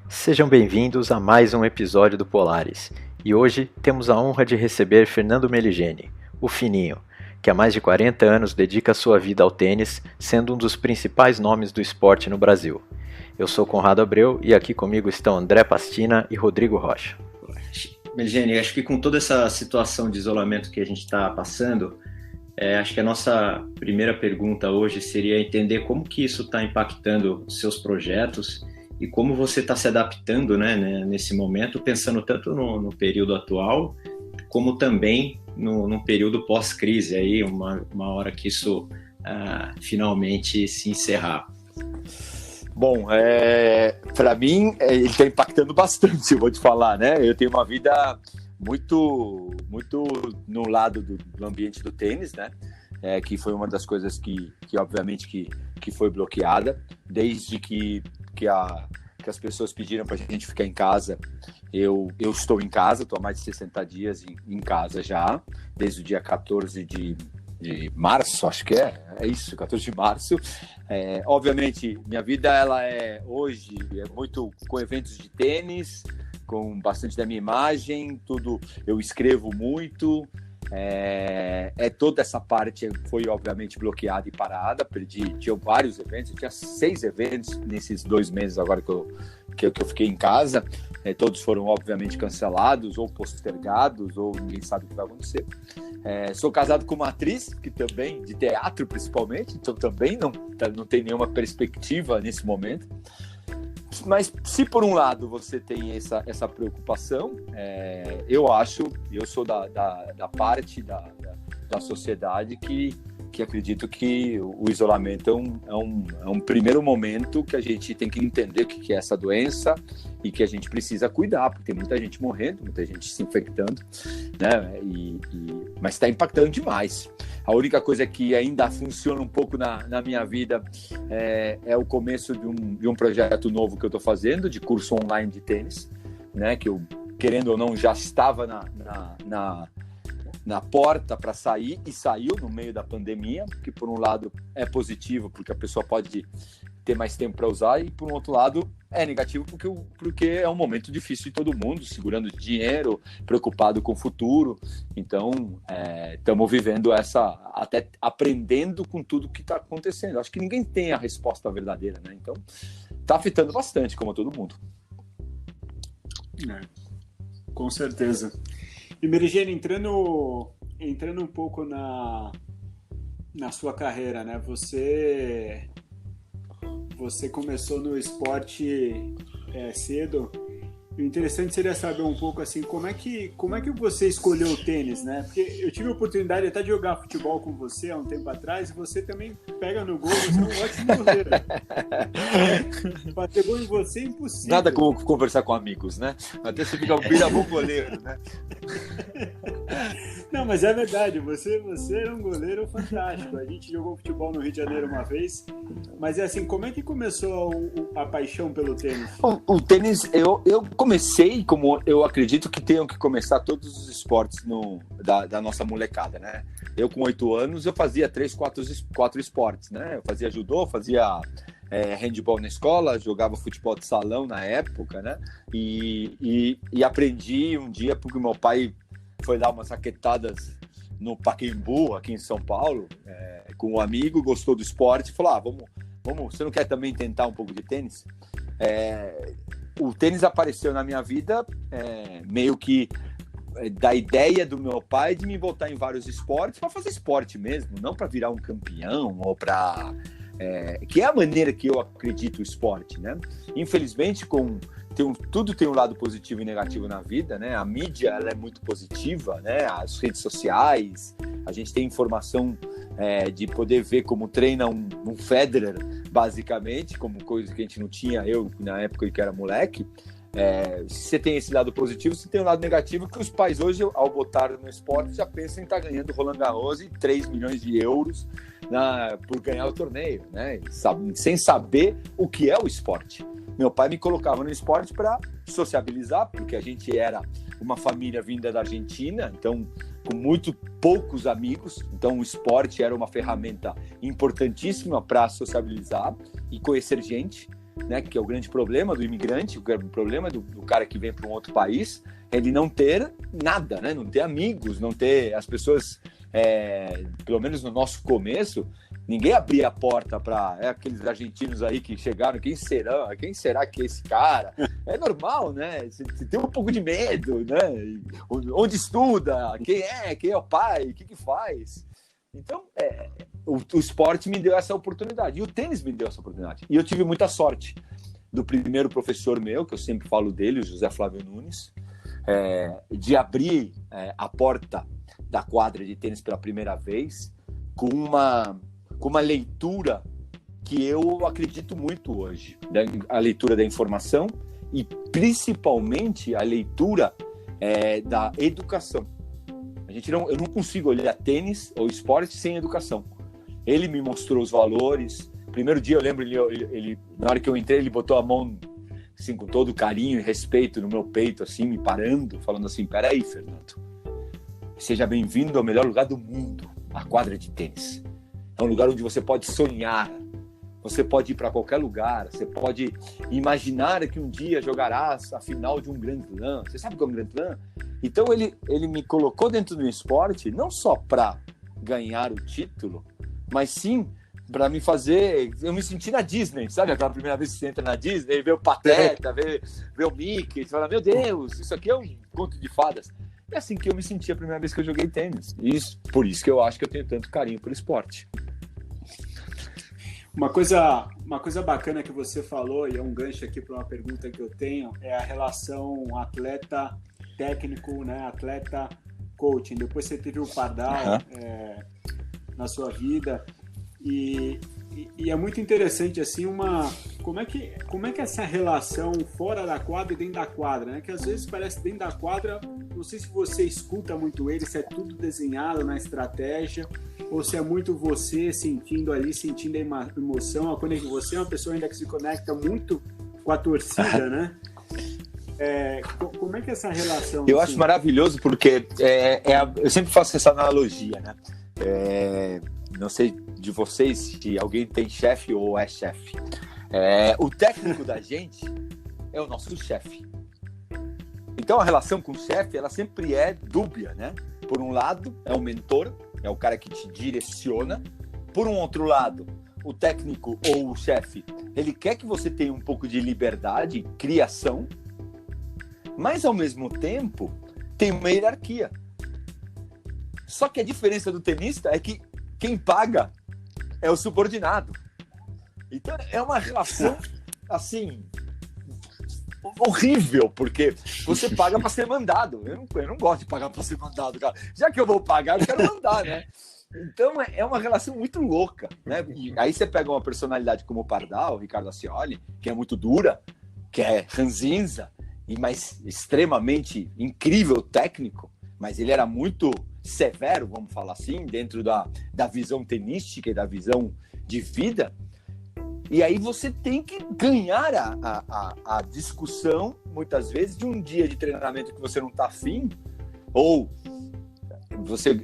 Sejam bem-vindos a mais um episódio do Polaris. E hoje temos a honra de receber Fernando Meligeni, o Fininho, que há mais de 40 anos dedica sua vida ao tênis, sendo um dos principais nomes do esporte no Brasil. Eu sou Conrado Abreu e aqui comigo estão André Pastina e Rodrigo Rocha. Meligeni, acho que com toda essa situação de isolamento que a gente está passando, acho que a nossa primeira pergunta hoje seria entender como que isso está impactando os seus projetos e como você está se adaptando, né, nesse momento, pensando tanto no período atual, como também no período pós-crise, aí, uma hora que isso finalmente se encerrar. Bom, para mim, ele está impactando bastante, eu vou te falar, né? Eu tenho uma vida muito no lado do ambiente do tênis, né? Que foi uma das coisas que obviamente, que foi bloqueada, desde que as pessoas pediram para a gente ficar em casa. Eu estou em casa, estou há mais de 60 dias em casa já, desde o dia 14 de março, acho que é isso, 14 de março. Obviamente, minha vida ela hoje é muito com eventos de tênis, com bastante da minha imagem, tudo. Eu escrevo muito. Toda essa parte foi obviamente bloqueada e parada. Tinha vários eventos, eu tinha 6 eventos nesses 2 meses agora que eu fiquei em casa. Todos foram obviamente cancelados ou postergados, ou ninguém sabe o que vai acontecer. Sou casado com uma atriz, que também, de teatro principalmente, então também não tem nenhuma perspectiva nesse momento. Mas se por um lado você tem essa preocupação, eu sou da parte da sociedade que acredito que o isolamento é um primeiro momento que a gente tem que entender o que é essa doença e que a gente precisa cuidar, porque tem muita gente morrendo, muita gente se infectando, né? Mas está impactando demais. A única coisa que ainda funciona um pouco na minha vida é o começo de um projeto novo que eu estou fazendo, de curso online de tênis, né? Que eu, querendo ou não, já estava na porta para sair e saiu no meio da pandemia, que por um lado é positivo, porque a pessoa pode ter mais tempo para usar, e por um outro lado é negativo porque é um momento difícil de todo mundo, segurando dinheiro, preocupado com o futuro. Então estamos vivendo até aprendendo com tudo que está acontecendo. Acho que ninguém tem a resposta verdadeira, né? Então está afetando bastante, como todo mundo. Com certeza. E Meligeni, entrando um pouco na sua carreira, né? Você começou no esporte cedo. O interessante seria saber um pouco assim, como é que você escolheu o tênis, né? Porque eu tive a oportunidade até de jogar futebol com você há um tempo atrás, e você também pega no gol, você é um ótimo goleiro. Bater gol em você é impossível. Nada como conversar com amigos, né? Até você fica um bom goleiro, né? Não, mas é verdade, você é um goleiro fantástico. A gente jogou futebol no Rio de Janeiro uma vez, mas assim, como é que começou a paixão pelo tênis? O tênis, eu comecei, como eu acredito que tenham que começar todos os esportes da nossa molecada, né? Eu com 8 anos, eu fazia 4 esportes, né? Eu fazia judô, fazia handball na escola, jogava futebol de salão na época, né? E aprendi um dia, porque meu pai foi dar umas raquetadas no Pacaembu, aqui em São Paulo, com um amigo, gostou do esporte, falou, vamos, você não quer também tentar um pouco de tênis? O tênis apareceu na minha vida meio que da ideia do meu pai de me botar em vários esportes para fazer esporte mesmo, não para virar um campeão ou para... que é a maneira que eu acredito o esporte, né? Infelizmente, tudo tem um lado positivo e negativo na vida, né? A mídia ela é muito positiva, né? As redes sociais, a gente tem informação de poder ver como treina um Federer, basicamente, como coisa que a gente não tinha, eu na época que era moleque. Se você tem esse lado positivo, você tem um lado negativo, que os pais hoje, ao botar no esporte, já pensam em estar ganhando Roland Garros e 3 milhões de euros por ganhar o torneio, né? Sem saber o que é o esporte. Meu pai me colocava no esporte para sociabilizar, porque a gente era uma família vinda da Argentina, então com muito poucos amigos, então o esporte era uma ferramenta importantíssima para sociabilizar e conhecer gente. né, que é o grande problema do imigrante, o problema do cara que vem para um outro país, ele não ter nada, né, não ter amigos, não ter as pessoas, pelo menos no nosso começo, ninguém abria a porta para aqueles argentinos aí que chegaram, quem será que é esse cara? É normal, né? Você tem um pouco de medo, né? Onde estuda? Quem é o pai? O que faz? Então, o esporte me deu essa oportunidade. E o tênis me deu essa oportunidade. E eu tive muita sorte do primeiro professor meu, que eu sempre falo dele, o José Flávio Nunes, de abrir a porta da quadra de tênis pela primeira vez com uma leitura que eu acredito muito hoje. A leitura da informação e, principalmente, a leitura da educação. Eu não consigo olhar tênis ou esporte sem educação. Ele me mostrou os valores. Primeiro dia, eu lembro, ele na hora que eu entrei, ele botou a mão assim, com todo carinho e respeito no meu peito, assim, me parando, falando assim, peraí, Fernando, seja bem-vindo ao melhor lugar do mundo, a quadra de tênis. É um lugar onde você pode sonhar, você pode ir para qualquer lugar, você pode imaginar que um dia jogarás a final de um Grand Slam. Você sabe o que é um Grand Slam? Então ele me colocou dentro do esporte não só para ganhar o título, mas sim para me fazer... Eu me senti na Disney, sabe? Aquela primeira vez que você entra na Disney, vê o Pateta, vê o Mickey, você fala, meu Deus, isso aqui é um conto de fadas. É assim que eu me senti a primeira vez que eu joguei tênis. Por isso que eu acho que eu tenho tanto carinho pelo esporte. Uma coisa bacana que você falou, e é um gancho aqui para uma pergunta que eu tenho, é a relação atleta-técnico, né? Atleta-coaching. Depois você teve o Pardal na sua vida, e é muito interessante assim, como é que essa relação fora da quadra e dentro da quadra, né? Que às vezes parece dentro da quadra, não sei se você escuta muito ele, se é tudo desenhado na estratégia, ou se é muito você sentindo a emoção, quando você é uma pessoa ainda que se conecta muito com a torcida, né? Como é que é essa relação? Eu acho maravilhoso porque eu sempre faço essa analogia, né? Não sei de vocês se alguém tem chefe ou é chefe. O técnico da gente é o nosso chefe. Então a relação com o chefe, ela sempre é dúbia, né? Por um lado, é o mentor, é o cara que te direciona. Por um outro lado, o técnico ou o chefe, ele quer que você tenha um pouco de liberdade, criação, mas ao mesmo tempo tem uma hierarquia. Só que a diferença do tenista é que quem paga é o subordinado. Então é uma relação assim horrível, porque você paga para ser mandado. Eu não gosto de pagar para ser mandado, cara. Já que eu vou pagar, eu quero mandar, né? Então é uma relação muito louca, né? E aí você pega uma personalidade como o Pardal, o Ricardo Ascioli, que é muito dura, que é ranzinza, mas extremamente incrível técnico, mas ele era muito severo, vamos falar assim, dentro da visão tenística e da visão de vida. E aí você tem que ganhar a discussão, muitas vezes, de um dia de treinamento que você não está afim, ou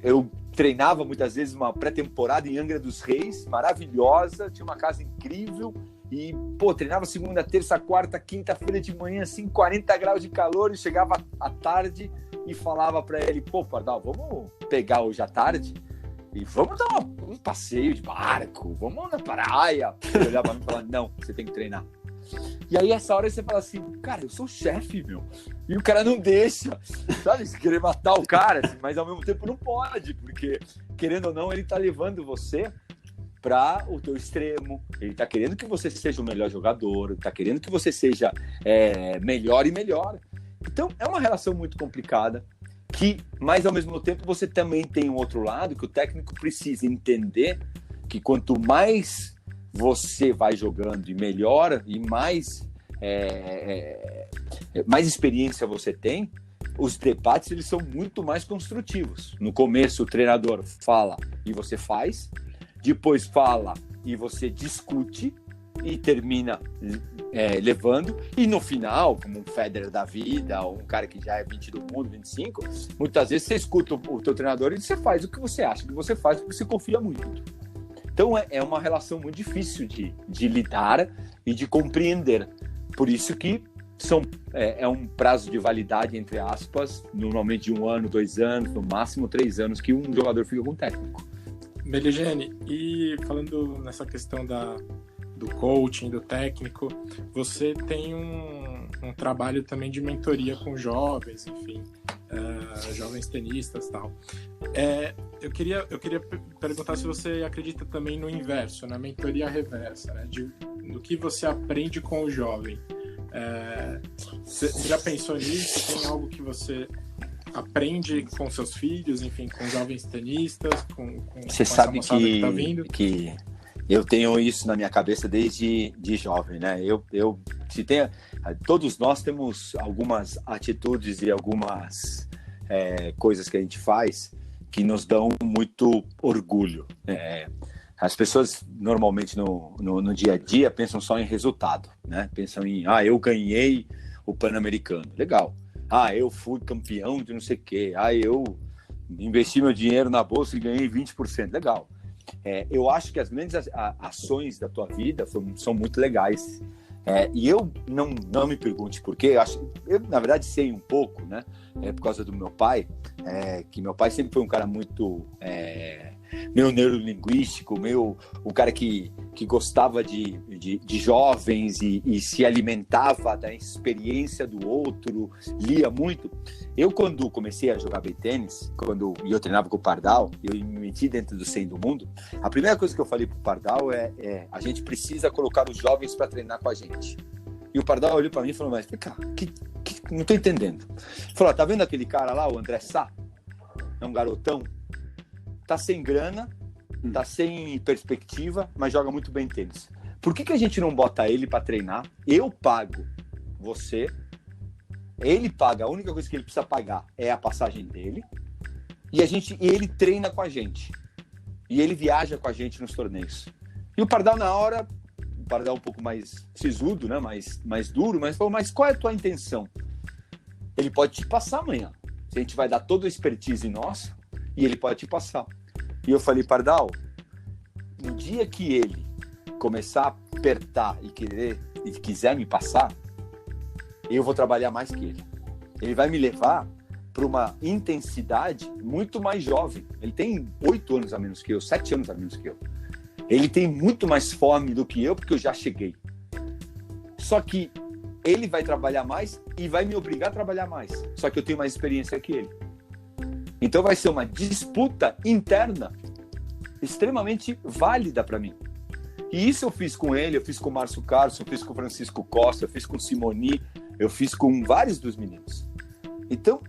eu treinava muitas vezes uma pré-temporada em Angra dos Reis, maravilhosa, tinha uma casa incrível, e, treinava segunda, terça, quarta, quinta-feira de manhã, assim, 40 graus de calor, e chegava à tarde e falava para ele, Pardal, vamos pegar hoje à tarde e vamos dar um passeio de barco, vamos na praia. Ele olhava para mim e falava, não, você tem que treinar. E aí, essa hora, você fala assim, cara, eu sou chefe, meu. E o cara não deixa, sabe? Você querer matar o cara, assim, mas ao mesmo tempo não pode, porque, querendo ou não, ele tá levando você para o teu extremo. Ele tá querendo que você seja o melhor jogador, tá querendo que você seja melhor e melhor. Então, é uma relação muito complicada, mas ao mesmo tempo você também tem um outro lado que o técnico precisa entender que quanto mais você vai jogando e melhora e mais experiência você tem, os debates eles são muito mais construtivos. No começo o treinador fala e você faz, depois fala e você discute e termina levando, e no final, como um Federer da vida, ou um cara que já é 20 do mundo, 25, muitas vezes você escuta o teu treinador e você faz o que você acha que você faz, porque você confia muito. Então é uma relação muito difícil de lidar e de compreender. Por isso que é um prazo de validade, entre aspas, normalmente de 1 ano, 2 anos, no máximo 3 anos, que um jogador fica com o técnico. Meligeni, e falando nessa questão do coaching, do técnico, você tem um trabalho também de mentoria com jovens, enfim, jovens tenistas e tal. Eu queria perguntar se você acredita também no inverso, na mentoria reversa, né? Do que você aprende com o jovem. Você já pensou nisso? Tem algo que você aprende com seus filhos, enfim, com jovens tenistas, com você essa sabe moçada que tá vindo? que eu tenho isso na minha cabeça desde jovem, né? Todos nós temos algumas atitudes e algumas coisas que a gente faz que nos dão muito orgulho. As pessoas normalmente no dia a dia pensam só em resultado, né? Pensam em, eu ganhei o Pan-Americano, legal. Eu fui campeão de não sei o quê. Eu investi meu dinheiro na bolsa e ganhei 20%, legal. Eu acho que as grandes ações da tua vida são muito legais. E eu não me pergunte por quê. Eu, na verdade, sei um pouco, né? Por causa do meu pai, que meu pai sempre foi um cara muito meio neurolinguístico, o cara que gostava de jovens e se alimentava da experiência do outro, lia muito. Eu, quando comecei a jogar bem tênis, e eu treinava com o Pardal, eu me meti dentro do 100 do mundo, a primeira coisa que eu falei pro Pardal a gente precisa colocar os jovens para treinar com a gente. E o Pardal olhou para mim e falou, mas, cara, não tô entendendo. Ele falou, tá vendo aquele cara lá, o André Sá? É um garotão, tá sem grana, tá sem perspectiva, mas joga muito bem tênis. Por que a gente não bota ele para treinar? Eu pago você, ele paga, a única coisa que ele precisa pagar é a passagem dele, e ele treina com a gente. E ele viaja com a gente nos torneios. E o Pardal, na hora, o Pardal um pouco mais sisudo, né? mais duro, mas falou, mas qual é a tua intenção? Ele pode te passar amanhã. A gente vai dar toda a expertise nossa e ele pode te passar. E eu falei, Pardal, no dia que ele começar a apertar e quiser me passar, eu vou trabalhar mais que ele. Ele vai me levar para uma intensidade muito mais jovem. Ele tem 8 anos a menos que eu, 7 anos a menos que eu. Ele tem muito mais fome do que eu, porque eu já cheguei. Só que ele vai trabalhar mais e vai me obrigar a trabalhar mais. Só que eu tenho mais experiência que ele. Então vai ser uma disputa interna extremamente válida para mim. E isso eu fiz com ele, eu fiz com o Márcio Carlos, eu fiz com o Francisco Costa, eu fiz com o Simoni, eu fiz com vários dos meninos. Então,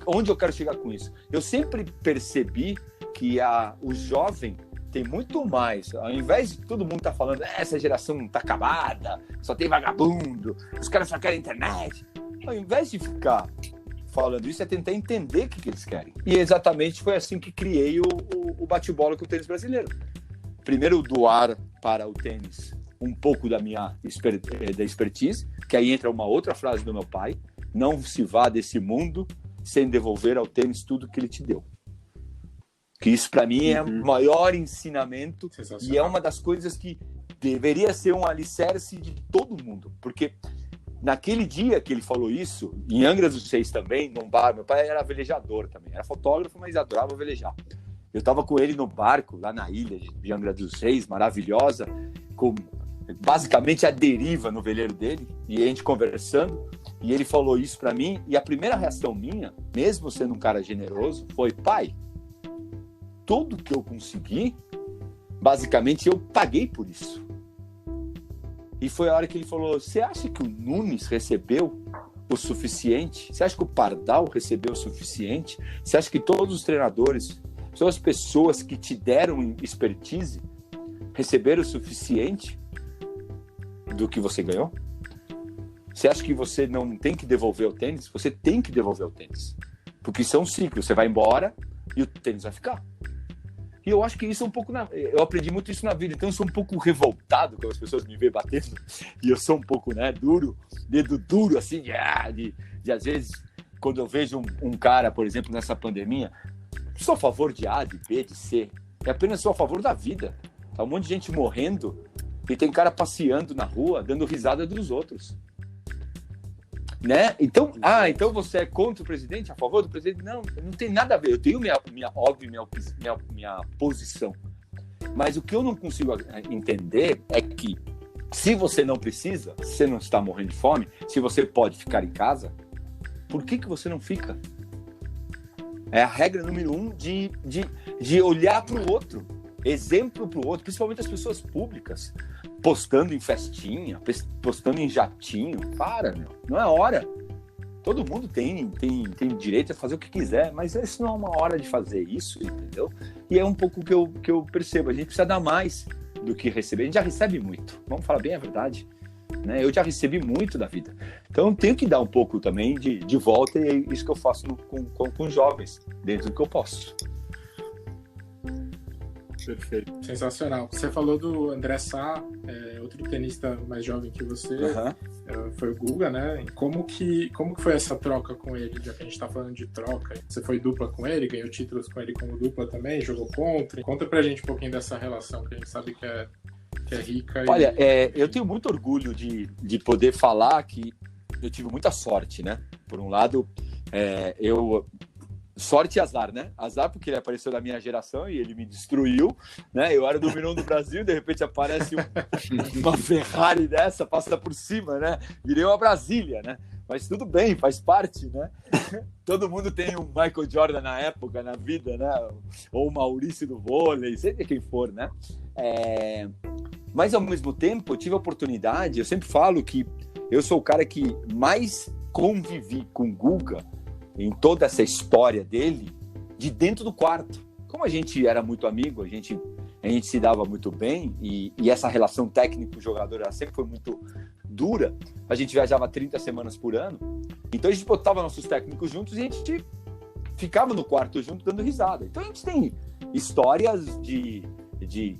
onde eu quero chegar com isso? Eu sempre percebi que o jovem tem muito mais. Ao invés de todo mundo estar falando, essa geração está acabada, só tem vagabundo, os caras só querem internet. Ao invés de ficar falando isso, é tentar entender o que eles querem. E exatamente foi assim que criei o bate-bola com o tênis brasileiro. Primeiro, doar para o tênis um pouco da minha da expertise, que aí entra uma outra frase do meu pai: não se vá desse mundo sem devolver ao tênis tudo que ele te deu. Que isso, para mim, é o maior ensinamento e é uma das coisas que deveria ser um alicerce de todo mundo. Porque naquele dia que ele falou isso, em Angra dos Reis também, num bar, meu pai era velejador também, era fotógrafo, mas adorava velejar. Eu estava com ele no barco, lá na ilha de Angra dos Reis, maravilhosa, com basicamente a deriva no veleiro dele, e a gente conversando, e ele falou isso para mim, e a primeira reação minha, mesmo sendo um cara generoso, foi: pai, tudo que eu consegui, basicamente eu paguei por isso. E foi a hora que ele falou: você acha que o Nunes recebeu o suficiente? Você acha que o Pardal recebeu o suficiente? Você acha que todos os treinadores, todas as pessoas que te deram expertise, receberam o suficiente do que você ganhou? Você acha que você não tem que devolver o tênis? Você tem que devolver o tênis. Porque isso é um ciclo. Você vai embora e o tênis vai ficar. E eu acho que isso é um pouco... Eu aprendi muito isso na vida. Então eu sou um pouco revoltado quando as pessoas me veem batendo. E eu sou um pouco, duro, dedo duro, assim, de às vezes, quando eu vejo um cara, por exemplo, nessa pandemia, sou a favor de A, de B, de C. É apenas sou a favor da vida. Tá um monte de gente morrendo e tem cara passeando na rua, dando risada dos outros. Né? Então, então você é contra o presidente, a favor do presidente? Não tem nada a ver. Eu tenho minha posição. Mas o que eu não consigo entender é que se você não precisa, se você não está morrendo de fome, se você pode ficar em casa, por que você não fica? É a regra número 1 de olhar para o outro, exemplo para o outro, principalmente as pessoas públicas, postando em festinha, postando em jatinho. Para, meu, não é hora. Todo mundo tem direito a fazer o que quiser, mas isso não é uma hora de fazer isso, entendeu? E é um pouco o que eu percebo. A gente precisa dar mais do que receber. A gente já recebe muito, vamos falar bem a verdade. Né? Eu já recebi muito da vida. Então eu tenho que dar um pouco também de volta, e é isso que eu faço com jovens, dentro do que eu posso. Perfeito. Sensacional. Você falou do André Sá, outro tenista mais jovem que você, foi o Guga, né? Como que foi essa troca com ele, já que a gente tá falando de troca? Você foi dupla com ele, ganhou títulos com ele como dupla também, jogou contra? Conta pra gente um pouquinho dessa relação, que a gente sabe que é rica. Olha, eu tenho muito orgulho de poder falar que eu tive muita sorte, né? Por um lado, sorte e azar, né? Azar porque ele apareceu da minha geração e ele me destruiu, né? Eu era o número 1 do Brasil, de repente aparece uma Ferrari dessa, passa por cima, né? Virei uma Brasília, né? Mas tudo bem, faz parte, né? Todo mundo tem um Michael Jordan na época, na vida, né? Ou o Maurício do vôlei, seja quem for, né? Mas, ao mesmo tempo, eu tive a oportunidade, eu sempre falo que eu sou o cara que mais convivi com o Guga em toda essa história dele, de dentro do quarto. Como a gente era muito amigo, a gente se dava muito bem, e essa relação técnico-jogador sempre foi muito dura. A gente viajava 30 semanas por ano, então a gente botava nossos técnicos juntos e a gente ficava no quarto junto dando risada. Então a gente tem histórias de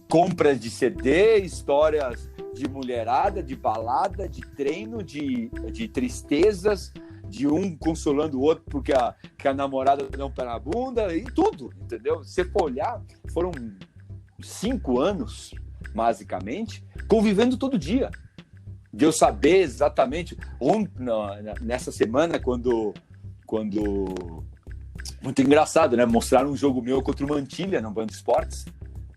compras de CD, histórias de mulherada, de balada, de treino, de tristezas, de um consolando o outro porque a namorada não pé na bunda, e tudo, entendeu? Se for olhar, foram 5 anos, basicamente, convivendo todo dia. De eu saber exatamente nessa semana, quando muito engraçado, né? Mostraram um jogo meu contra o Mantilha no Band Esportes.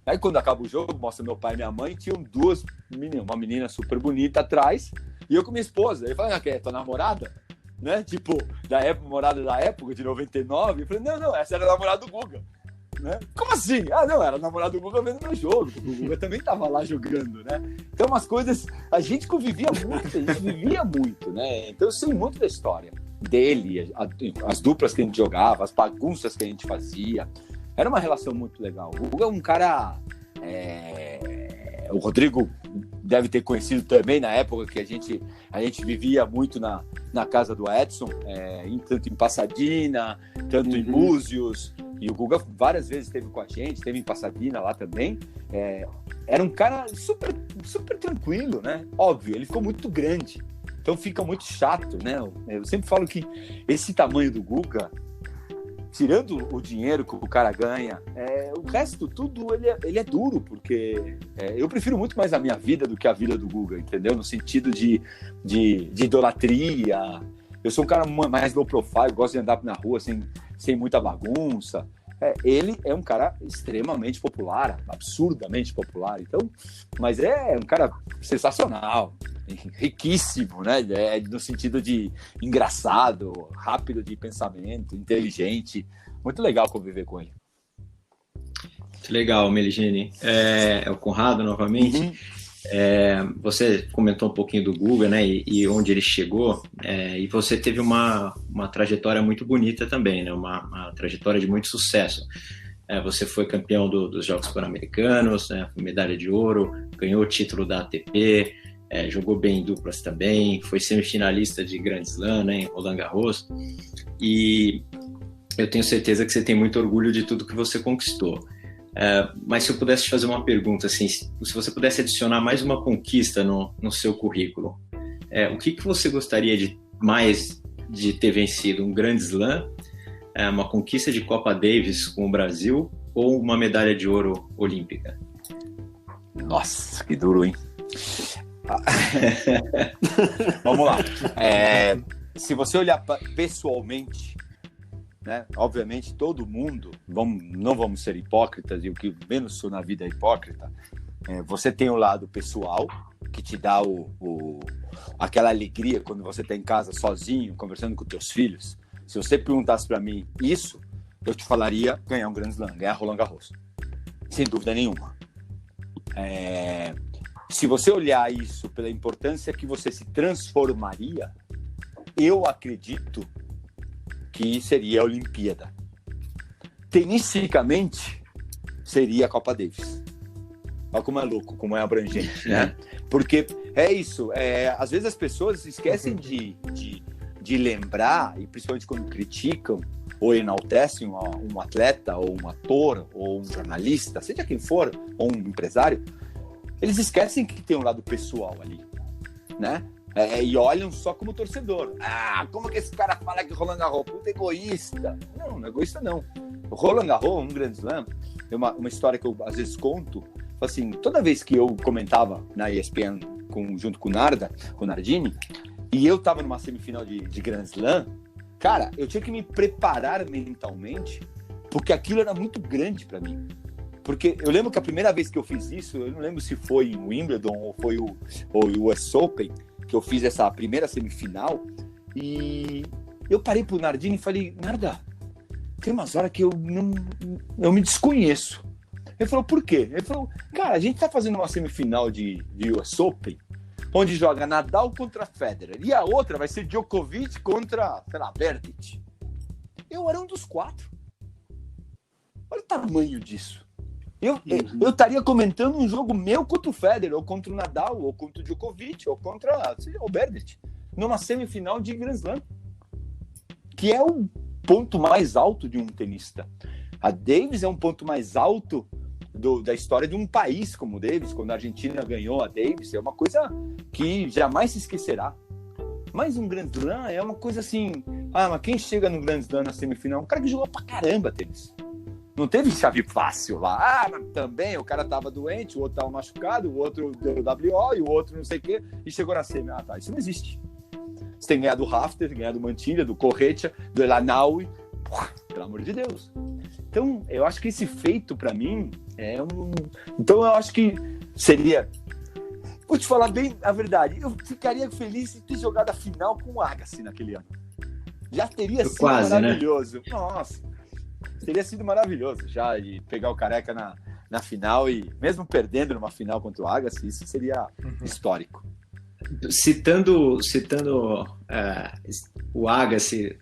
Aí quando acaba o jogo, mostra meu pai e minha mãe, tinham duas meninas, uma menina super bonita atrás, e eu com minha esposa. Ele falou, que é tua namorada? Né? Tipo, namorada da época, de 99. Eu falei, não, essa era a namorada do Guga. Né? Como assim? Não, era a namorada do Guga vendo meu jogo. O Guga também tava lá jogando, né? Então, umas coisas... A gente convivia muito, a gente vivia muito, né? Então, eu sei muito da história dele, as duplas que a gente jogava, as bagunças que a gente fazia. Era uma relação muito legal. O Guga é um cara... O Rodrigo deve ter conhecido também na época que a gente vivia muito na casa do Edson, tanto em Pasadena, tanto em Búzios, e o Guga várias vezes esteve com a gente, esteve em Pasadena lá também. Era um cara super, super tranquilo, né? Óbvio, ele ficou muito grande, então fica muito chato, né? Eu sempre falo que esse tamanho do Guga, tirando o dinheiro que o cara ganha, o resto tudo ele é duro, porque eu prefiro muito mais a minha vida do que a vida do Guga, entendeu? No sentido de idolatria. Eu sou um cara mais low profile, gosto de andar na rua sem muita bagunça. Ele é um cara extremamente popular, absurdamente popular, então, mas é um cara sensacional, riquíssimo, né? No sentido de engraçado, rápido de pensamento, inteligente, muito legal conviver com ele. Legal, Meligeni. É o Conrado novamente. Você comentou um pouquinho do Guga, né? E onde ele chegou. E você teve uma trajetória muito bonita também, né? Uma trajetória de muito sucesso. Você foi campeão dos Jogos Pan-Americanos, né? Medalha de ouro, ganhou o título da ATP. Jogou bem em duplas também, foi semifinalista de Grand Slam, né, em Roland Garros, e eu tenho certeza que você tem muito orgulho de tudo que você conquistou. Mas se eu pudesse te fazer uma pergunta, assim, se você pudesse adicionar mais uma conquista no seu currículo, o que você gostaria de ter vencido? Um Grand Slam, uma conquista de Copa Davis com o Brasil, ou uma medalha de ouro olímpica? Nossa, que duro, hein? Vamos lá. Se você olhar pessoalmente, né? Obviamente, todo mundo, não vamos ser hipócritas, e o que menos sou na vida é hipócrita. Você tem o lado pessoal, que te dá aquela alegria quando você está em casa sozinho, conversando com teus filhos. Se você perguntasse para mim isso, eu te falaria ganhar um Grand Slam, ganhar Roland Garros. Sem dúvida nenhuma. Se você olhar isso pela importância que você se transformaria, eu acredito que seria a Olimpíada. Tenisicamente, seria a Copa Davis. Olha como é louco, como é abrangente, né? Porque é isso, às vezes as pessoas esquecem de lembrar, e principalmente quando criticam ou enaltecem um atleta, ou um ator, ou um jornalista, seja quem for, ou um empresário, eles esquecem que tem um lado pessoal ali, né? E olham só como torcedor. Como que esse cara fala que Roland Garros? Puta egoísta. Não é egoísta não. O Roland Garros, um Grand Slam, é uma história que eu às vezes conto, assim, toda vez que eu comentava na ESPN junto com o Nardini, e eu tava numa semifinal de Grand Slam, cara, eu tinha que me preparar mentalmente, porque aquilo era muito grande para mim. Porque eu lembro que a primeira vez que eu fiz isso, eu não lembro se foi em Wimbledon ou foi o US Open, que eu fiz essa primeira semifinal, e eu parei pro Nardini e falei, Narda, tem umas horas que eu me desconheço. Ele falou, por quê? Ele falou, cara, a gente tá fazendo uma semifinal de US Open, onde joga Nadal contra Federer, e a outra vai ser Djokovic contra, sei lá, Berdych. Eu era um dos 4. Olha o tamanho disso. Eu estaria comentando um jogo meu contra o Federer, ou contra o Nadal, ou contra o Djokovic, ou contra o Berdych, numa semifinal de Grand Slam, que é o ponto mais alto de um tenista. A Davis é um ponto mais alto da história de um país como o Davis. Quando a Argentina ganhou a Davis, é uma coisa que jamais se esquecerá. Mas um Grand Slam é uma coisa assim, mas quem chega no Grand Slam na semifinal? Um cara que jogou pra caramba tênis. Não teve chave fácil lá. Mas também o cara tava doente, o outro tava machucado, o outro deu WO, e o outro não sei o quê, e chegou na semi. Tá, isso não existe. Você tem que ganhar do Rafter, ganhar do Mantilha, do Correia, do Elanaui, pelo amor de Deus. Então, eu acho que esse feito, para mim, Então, eu acho que seria... Vou te falar bem a verdade. Eu ficaria feliz de ter jogado a final com o Agassi naquele ano. Já teria sido quase, maravilhoso. Né? Nossa, teria sido maravilhoso já de pegar o Careca na final e, mesmo perdendo numa final contra o Agassi, isso seria histórico. Citando o Agassi,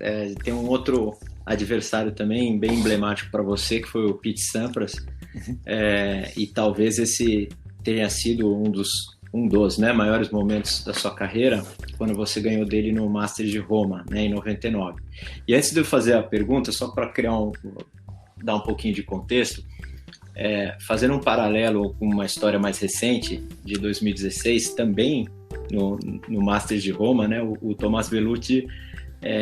tem um outro adversário também bem emblemático para você, que foi o Pete Sampras, e talvez esse tenha sido um dos maiores momentos da sua carreira, quando você ganhou dele no Masters de Roma, né, em 99. E antes de eu fazer a pergunta, só para dar um pouquinho de contexto, fazendo um paralelo com uma história mais recente, de 2016, também no Masters de Roma, né, o Tomás Bellucci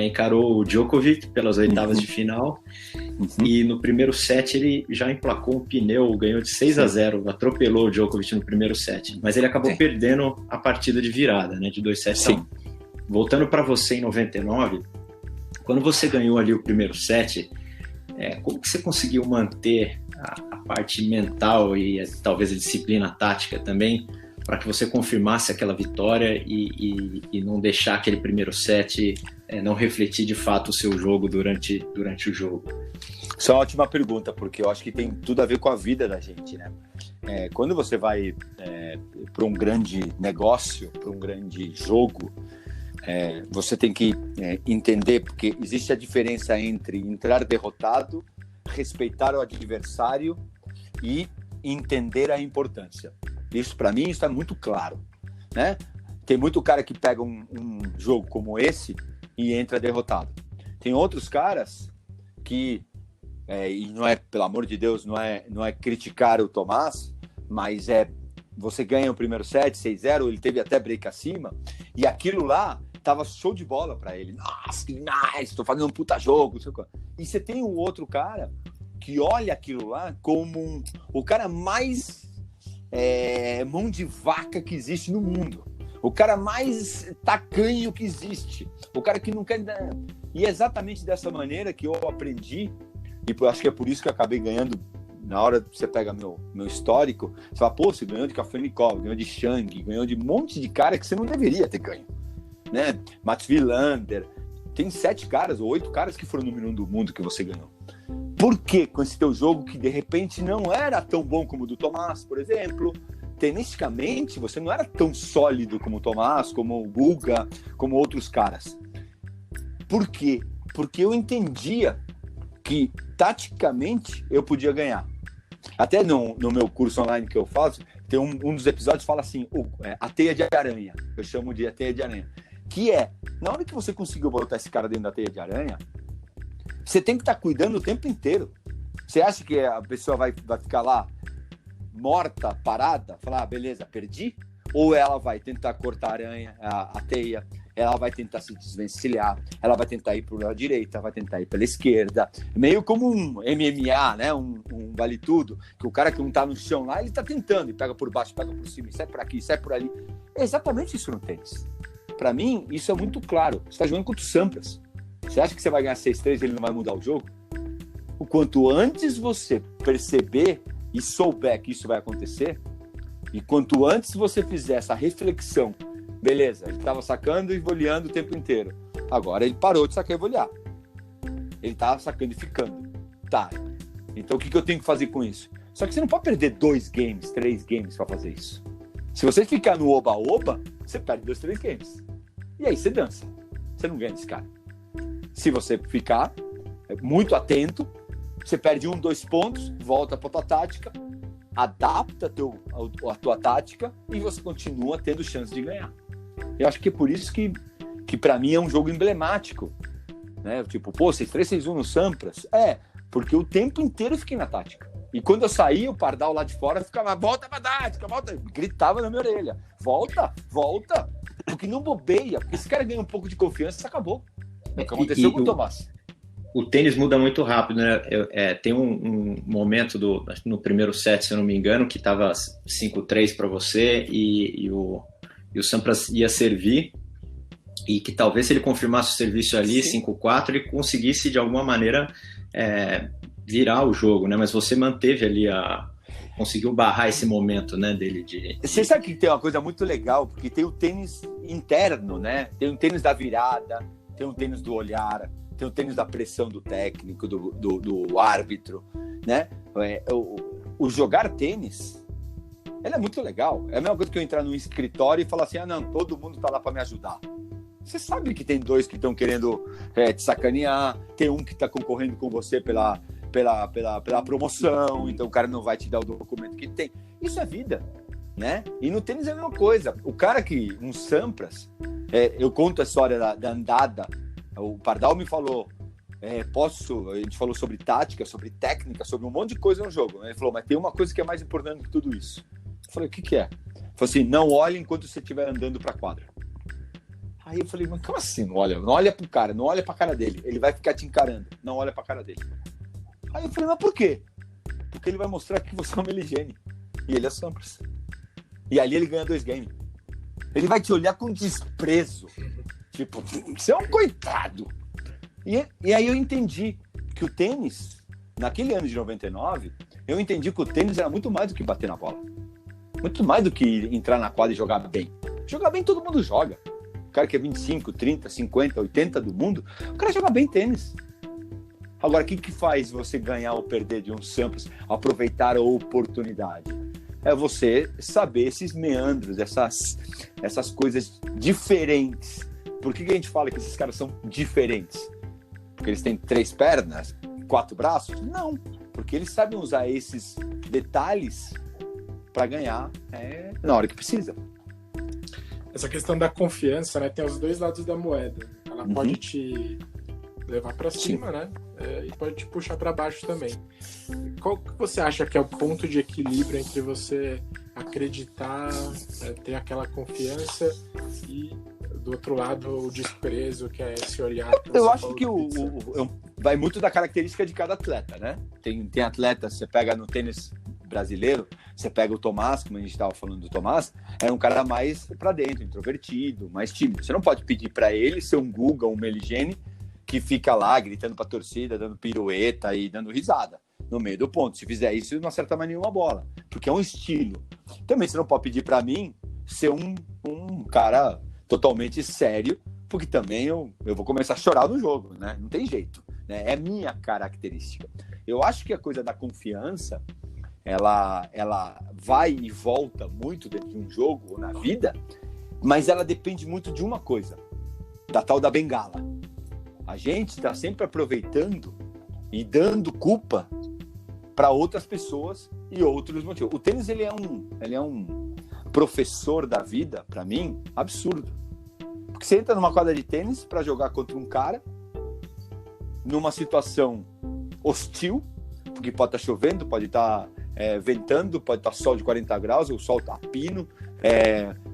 encarou o Djokovic pelas oitavas de final, e no primeiro set ele já emplacou um pneu, ganhou de 6-0, atropelou o Djokovic no primeiro set, mas ele acabou perdendo a partida de virada, né, de 2-7. Voltando para você em 99, quando você ganhou ali o primeiro set, como que você conseguiu manter a parte mental e talvez a disciplina tática também, para que você confirmasse aquela vitória e não deixar aquele primeiro set não refletir de fato o seu jogo durante o jogo? Isso é uma ótima pergunta, porque eu acho que tem tudo a ver com a vida da gente, né? Quando você vai para um grande negócio, para um grande jogo, você tem que entender, porque existe a diferença entre entrar derrotado, respeitar o adversário e entender a importância. Isso, para mim, está muito claro, né? Tem muito cara que pega um jogo como esse e entra derrotado. Tem outros caras que, e não é, pelo amor de Deus, não é criticar o Tomás, mas você ganha o primeiro set, 6-0, ele teve até break acima, e aquilo lá tava show de bola para ele. Nossa, que nice, tô fazendo um puta jogo. E você tem um outro cara que olha aquilo lá como o cara mais mão de vaca que existe no mundo. O cara mais tacanho que existe. O cara que não quer... E é exatamente dessa maneira que eu aprendi, e eu acho que é por isso que eu acabei ganhando. Na hora que você pega meu histórico, você fala, pô, você ganhou de Kafelnikov, ganhou de Chang, ganhou de um monte de cara que você não deveria ter ganho. Né? Mats Wilander, tem 7 caras ou 8 caras que foram número 1 do mundo que você ganhou. Por que com esse teu jogo que de repente não era tão bom como o do Tomás, por exemplo? Tenisticamente, você não era tão sólido como o Tomás, como o Guga, como outros caras. Por quê? Porque eu entendia que taticamente eu podia ganhar. Até no meu curso online que eu faço, tem um dos episódios que fala assim, a teia de aranha, eu chamo de a teia de aranha, que na hora que você conseguiu botar esse cara dentro da teia de aranha, você tem que estar cuidando o tempo inteiro. Você acha que a pessoa vai ficar lá morta, parada, falar, beleza, perdi? Ou ela vai tentar cortar a aranha, a teia, ela vai tentar se desvencilhar, ela vai tentar ir pela direita, vai tentar ir pela esquerda, meio como um MMA, né? Um vale tudo, que o cara que não tá no chão lá, ele tá tentando, e pega por baixo, pega por cima, e sai por aqui, sai por ali. É exatamente isso no tênis. Para mim, isso é muito claro. Você tá jogando contra o Sampras. Você acha que você vai ganhar 6-3 e ele não vai mudar o jogo? O quanto antes você perceber e souber que isso vai acontecer, e quanto antes você fizer essa reflexão, beleza, ele estava sacando e voleando o tempo inteiro. Agora ele parou de sacar e volear. Ele estava sacando e ficando. Tá. Então o que eu tenho que fazer com isso? Só que você não pode perder 2 games, 3 games para fazer isso. Se você ficar no oba-oba, você perde 2, 3 games. E aí você dança. Você não ganha desse cara. Se você ficar muito atento, você perde 1, 2 pontos, volta para tua tática, adapta a tua tática e você continua tendo chance de ganhar. Eu acho que é por isso que para mim é um jogo emblemático, né? Tipo, pô, 6-3, 6-1 no Sampras. Porque o tempo inteiro eu fiquei na tática. E quando eu saí, o Pardal lá de fora ficava, volta pra tática, volta. Gritava na minha orelha, volta, porque não bobeia, porque esse cara ganha um pouco de confiança, acabou. O que aconteceu com o Tomás. O tênis muda muito rápido, né? Tem um momento no primeiro set, se eu não me engano, que estava 5-3 para você e o Sampras ia servir, e que talvez se ele confirmasse o serviço ali, 5-4, ele conseguisse de alguma maneira virar o jogo, né? Mas você manteve ali conseguiu barrar esse momento, né, dele de... Você sabe que tem uma coisa muito legal, porque tem o tênis interno, né? Tem o tênis da virada, tem o tênis do olhar, tem o tênis da pressão do técnico, do árbitro, né? O jogar tênis, ele é muito legal. É a mesma coisa que eu entrar num escritório e falar assim, não, todo mundo tá lá para me ajudar. Você sabe que tem 2 que estão querendo te sacanear, tem um que tá concorrendo com você pela promoção, então o cara não vai te dar o documento que tem. Isso é vida, né? E no tênis é a mesma coisa. O cara um Sampras, eu conto a história da andada. O Pardal me falou, a gente falou sobre tática, sobre técnica, sobre um monte de coisa no jogo. Ele falou, mas tem uma coisa que é mais importante que tudo isso. Eu falei, o que é? Ele falou assim, não olhe enquanto você estiver andando pra quadra. Aí eu falei, mas como assim não olha? Não olha pro cara, não olha pra cara dele. Ele vai ficar te encarando, não olha pra cara dele. Aí eu falei, mas por quê? Porque ele vai mostrar que você é um Meligeni. E ele é Sampras. E ali ele ganha 2 games. Ele vai te olhar com desprezo. Tipo, você é um coitado. E aí eu entendi que o tênis, naquele ano de 99, eu entendi que o tênis era muito mais do que bater na bola. Muito mais do que entrar na quadra e jogar bem. Jogar bem todo mundo joga. O cara que é 25, 30, 50, 80 do mundo, o cara joga bem tênis. Agora, o que faz você ganhar ou perder de um Sampras? Aproveitar a oportunidade. É você saber esses meandros, essas coisas diferentes. Por que a gente fala que esses caras são diferentes? Porque eles têm 3 pernas, 4 braços? Não, porque eles sabem usar esses detalhes para ganhar na hora que precisa. Essa questão da confiança, né, tem os 2 lados da moeda. Ela pode te levar para cima, sim, né? E pode te puxar para baixo também. Qual que você acha que é o ponto de equilíbrio entre você acreditar, ter aquela confiança e do outro lado o desprezo, que é esse olhar que eu acho que vai muito da característica de cada atleta, né? Tem atletas, você pega no tênis brasileiro, você pega o Tomás, como a gente estava falando do Tomás, é um cara mais para dentro, introvertido, mais tímido. Você não pode pedir para ele ser um Guga, um Meligeni, que fica lá gritando para a torcida, dando pirueta e dando risada no meio do ponto. Se fizer isso, não acerta mais nenhuma bola, porque é um estilo. Também você não pode pedir para mim ser um cara totalmente sério, porque também eu vou começar a chorar no jogo, né? Não tem jeito, né? É minha característica. Eu acho que a coisa da confiança, ela vai e volta muito dentro de um jogo ou na vida, mas ela depende muito de uma coisa, da tal da bengala. A gente está sempre aproveitando e dando culpa para outras pessoas e outros motivos. O tênis ele é um professor da vida, para mim, absurdo. Porque você entra numa quadra de tênis para jogar contra um cara numa situação hostil, porque pode estar chovendo, pode estar ventando, pode estar sol de 40 graus, o sol está a pino,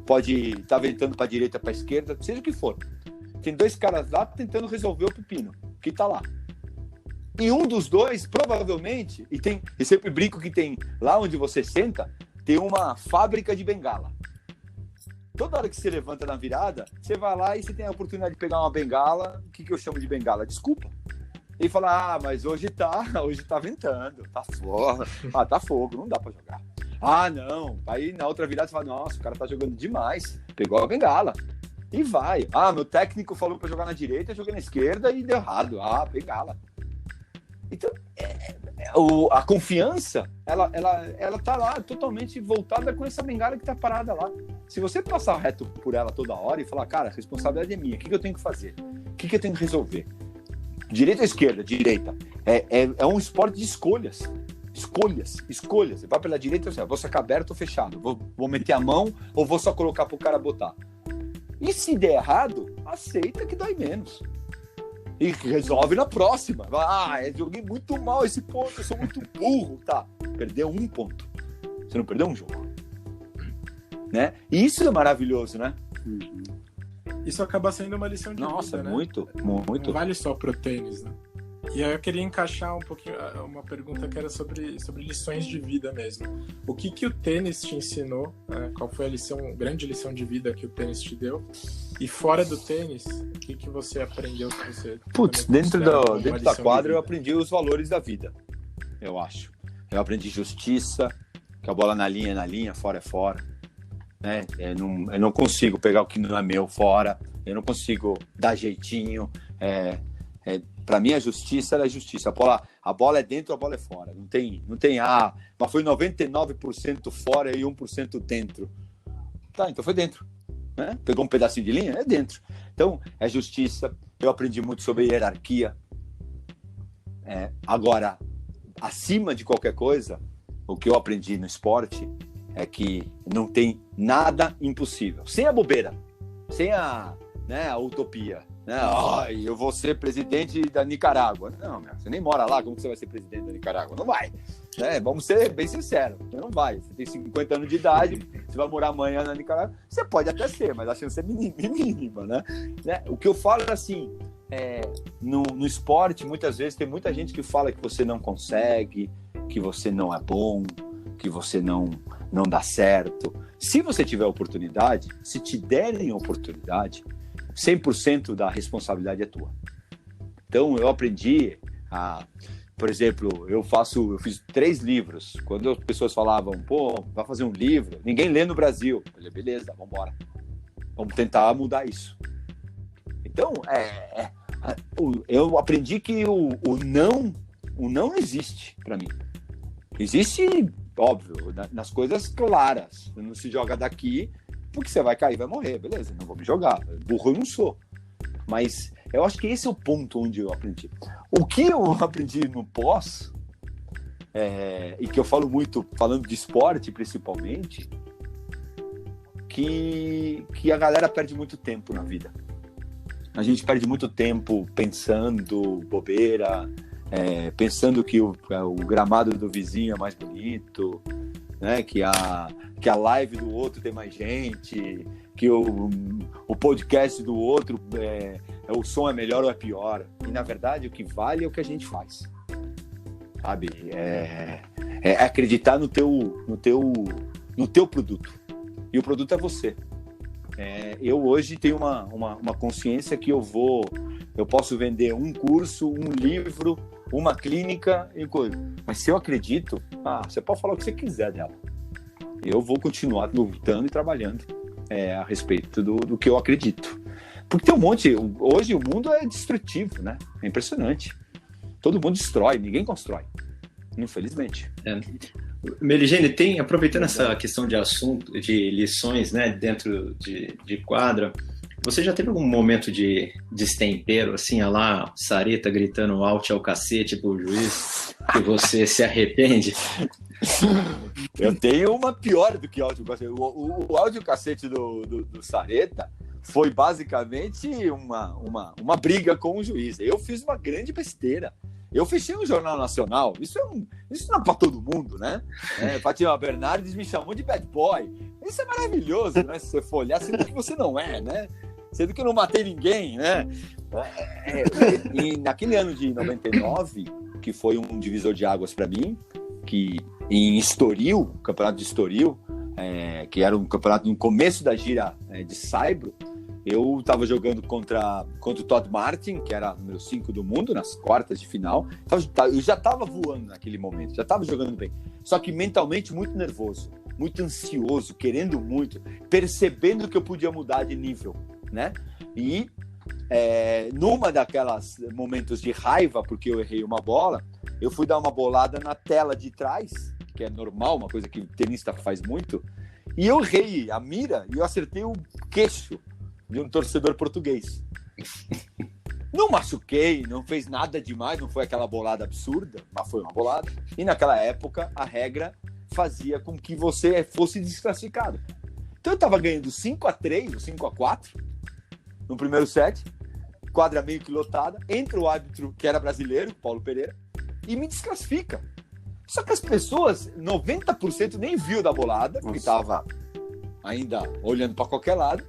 pode estar ventando para a direita, para a esquerda, seja o que for. Tem dois caras lá tentando resolver o pepino, que está lá. E um dos dois, provavelmente, e sempre brinco que tem, lá onde você senta, tem uma fábrica de bengala. Toda hora que você levanta na virada, você vai lá e você tem a oportunidade de pegar uma bengala. O que eu chamo de bengala? Desculpa. E fala, mas hoje tá ventando, tá fogo, não dá pra jogar. Ah, não. Aí na outra virada você fala, nossa, o cara tá jogando demais, pegou a bengala. E vai. Ah, meu técnico falou pra jogar na direita, eu joguei na esquerda e deu errado. Ah, bengala. Então, a confiança, ela tá lá totalmente voltada com essa bengala que tá parada lá. Se você passar reto por ela toda hora e falar, cara, a responsabilidade é minha, o que eu tenho que fazer? O que eu tenho que resolver? Direita ou esquerda? Direita. É um esporte de escolhas. Escolhas. Você vai pela direita, você vou sacar aberto ou fechado? Vou meter a mão ou vou só colocar pro cara botar? E se der errado, aceita que dói menos. E resolve na próxima. Eu joguei muito mal esse ponto, eu sou muito burro. Tá, perdeu um ponto. Você não perdeu um jogo. Né? E isso é maravilhoso, né? Isso acaba sendo uma lição de Nossa, vida, né? muito. Não vale só pro tênis, né? E aí eu queria encaixar um pouquinho uma pergunta que era sobre lições de vida mesmo. O que o tênis te ensinou? Qual foi a grande lição de vida que o tênis te deu? E fora do tênis, o que você aprendeu que você... Dentro da quadra eu aprendi os valores da vida, eu acho. Eu aprendi justiça, que a bola na linha, fora é fora. Né? Eu não consigo pegar o que não é meu fora, eu não consigo dar jeitinho. Para mim a justiça é justiça. A bola é dentro, a bola é fora. Não tem mas foi 99% fora e 1% dentro. Tá, então foi dentro. Né? Pegou um pedacinho de linha, é dentro. Então, é justiça. Eu aprendi muito sobre hierarquia. Agora, acima de qualquer coisa, o que eu aprendi no esporte é que não tem nada impossível. Sem a bobeira, sem a utopia. Né? Eu vou ser presidente da Nicarágua. Não, você nem mora lá, como que você vai ser presidente da Nicarágua? Não vai. Né? Vamos ser bem sinceros, você não vai. Você tem 50 anos de idade, você vai morar amanhã na Nicarágua, você pode até ser, mas a chance é mínima, né? O que eu falo é assim, no esporte, muitas vezes, tem muita gente que fala que você não consegue, que você não é bom, que você não dá certo. Se você tiver oportunidade, se te derem oportunidade, 100% da responsabilidade é tua. Então, eu aprendi por exemplo, eu fiz 3 livros. Quando as pessoas falavam, vai fazer um livro, ninguém lê no Brasil. Eu falei, beleza, vamos embora. Vamos tentar mudar isso. Então, eu aprendi que o não existe para mim. Existe, óbvio, nas coisas claras. Você não se joga daqui porque você vai cair, vai morrer, beleza, não vou me jogar, burro eu não sou. Mas eu acho que esse é o ponto onde eu aprendi. O que eu aprendi no pós, e que eu falo muito, falando de esporte principalmente, que a galera perde muito tempo na vida. A gente perde muito tempo pensando bobeira, pensando que o gramado do vizinho é mais bonito, né? Que a live do outro tem mais gente, que o podcast do outro o som é melhor ou é pior. E, na verdade, o que vale é o que a gente faz. Sabe? É acreditar no teu produto. E o produto é você. Eu hoje tenho uma consciência que eu posso vender um curso, um livro, uma clínica e coisa. Mas se eu acredito, você pode falar o que você quiser dela. Eu vou continuar lutando e trabalhando a respeito do que eu acredito. Porque tem um monte... Hoje o mundo é destrutivo, né? É impressionante. Todo mundo destrói, ninguém constrói. Infelizmente. Meligeni, aproveitando essa questão de assunto, de lições, né, dentro de quadra, você já teve algum momento de destempero, assim, a lá, Sareta gritando out ao cacete pro juiz, que você se arrepende? Eu tenho uma pior do que áudio cacete. O áudio cacete do Sareta foi basicamente uma briga com o juiz. Eu fiz uma grande besteira. Eu fechei um jornal nacional. Isso não é para todo mundo, né? Fátima Bernardes me chamou de bad boy. Isso é maravilhoso, né? Se você for olhar, sendo que você não é, né? Sendo que eu não matei ninguém, né? E naquele ano de 99, que foi um divisor de águas para mim, que em Estoril, campeonato de Estoril, que era um campeonato no começo da gira de saibro, eu estava jogando contra o Todd Martin, que era número 5 do mundo, nas quartas de final. Eu já estava voando naquele momento, já estava jogando bem. Só que mentalmente muito nervoso, muito ansioso, querendo muito, percebendo que eu podia mudar de nível, né? E numa daquelas momentos de raiva, porque eu errei uma bola, eu fui dar uma bolada na tela de trás, que é normal, uma coisa que o tenista faz muito, e eu errei a mira e eu acertei o queixo de um torcedor português. Não machuquei, não fez nada demais, não foi aquela bolada absurda, mas foi uma bolada. E naquela época, a regra fazia com que você fosse desclassificado. Então eu tava ganhando 5-3 ou 5-4 no primeiro set, quadra meio que lotada, entra o árbitro, que era brasileiro, Paulo Pereira, e me desclassifica. Só que as pessoas, 90% nem viu da bolada, porque tava ainda olhando para qualquer lado.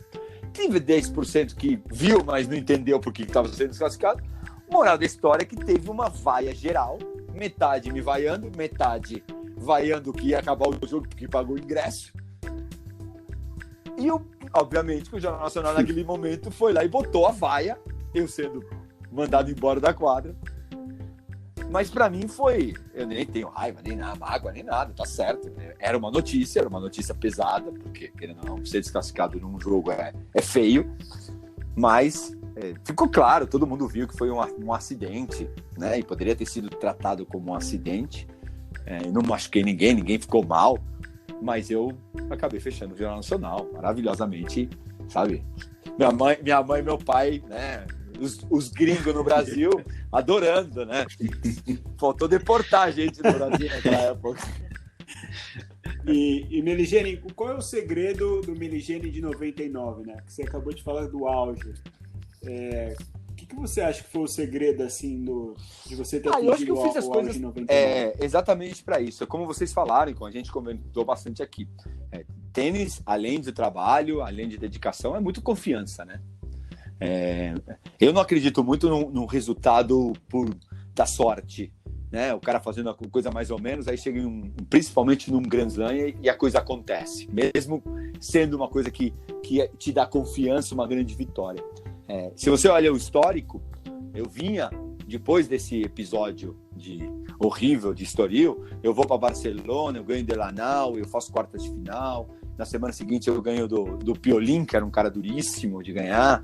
Teve 10% que viu, mas não entendeu por que estava sendo desclassificado. Moral da história é que teve uma vaia geral, metade me vaiando, metade vaiando que ia acabar o jogo porque pagou o ingresso. E eu, obviamente, que o Jornal Nacional naquele momento foi lá e botou a vaia, eu sendo mandado embora da quadra. Mas pra mim eu nem tenho raiva, nem nada, mágoa, nem nada, tá certo. Era uma notícia pesada, porque querendo ou não, ser desclassificado num jogo é feio, mas ficou claro, todo mundo viu que foi um acidente, né? E poderia ter sido tratado como um acidente. Não machuquei ninguém ficou mal, mas eu acabei fechando o Jornal Nacional, maravilhosamente, sabe? Minha mãe e meu pai, né? Os gringos no Brasil adorando, né? Faltou deportar a gente no Brasil naquela época. E Meligeni, qual é o segredo do Meligeni de 99, né? Que você acabou de falar do auge. O que você acha que foi o segredo, assim, de você ter atingido o auge de 99? Exatamente para isso. Como vocês falaram, como a gente comentou bastante aqui. Tênis, além de trabalho, além de dedicação, é muito confiança, né? Eu não acredito muito no resultado da sorte, né? O cara fazendo a coisa mais ou menos, aí chega principalmente num Grand Slam e a coisa acontece, mesmo sendo uma coisa que te dá confiança, uma grande vitória. Se você olha o histórico, eu vinha depois desse episódio horrível de Estoril, eu vou para Barcelona, eu ganho de Lanao, eu faço quartas de final. Na semana seguinte eu ganho do Piolín, que era um cara duríssimo de ganhar,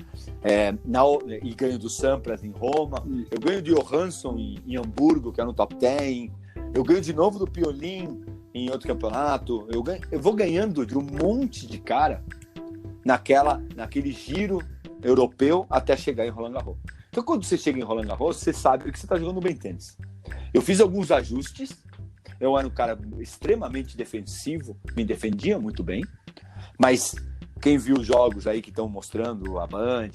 e ganho do Sampras em Roma. Eu ganho de Johansson em Hamburgo, que era no top 10. Eu ganho de novo do Piolín em outro campeonato. Eu vou ganhando de um monte de cara naquele giro europeu até chegar em Roland Garros. Então, quando você chega em Roland Garros, você sabe que você está jogando bem tênis. Eu fiz alguns ajustes. Eu era um cara extremamente defensivo, me defendia muito bem, mas quem viu os jogos aí que estão mostrando a Band,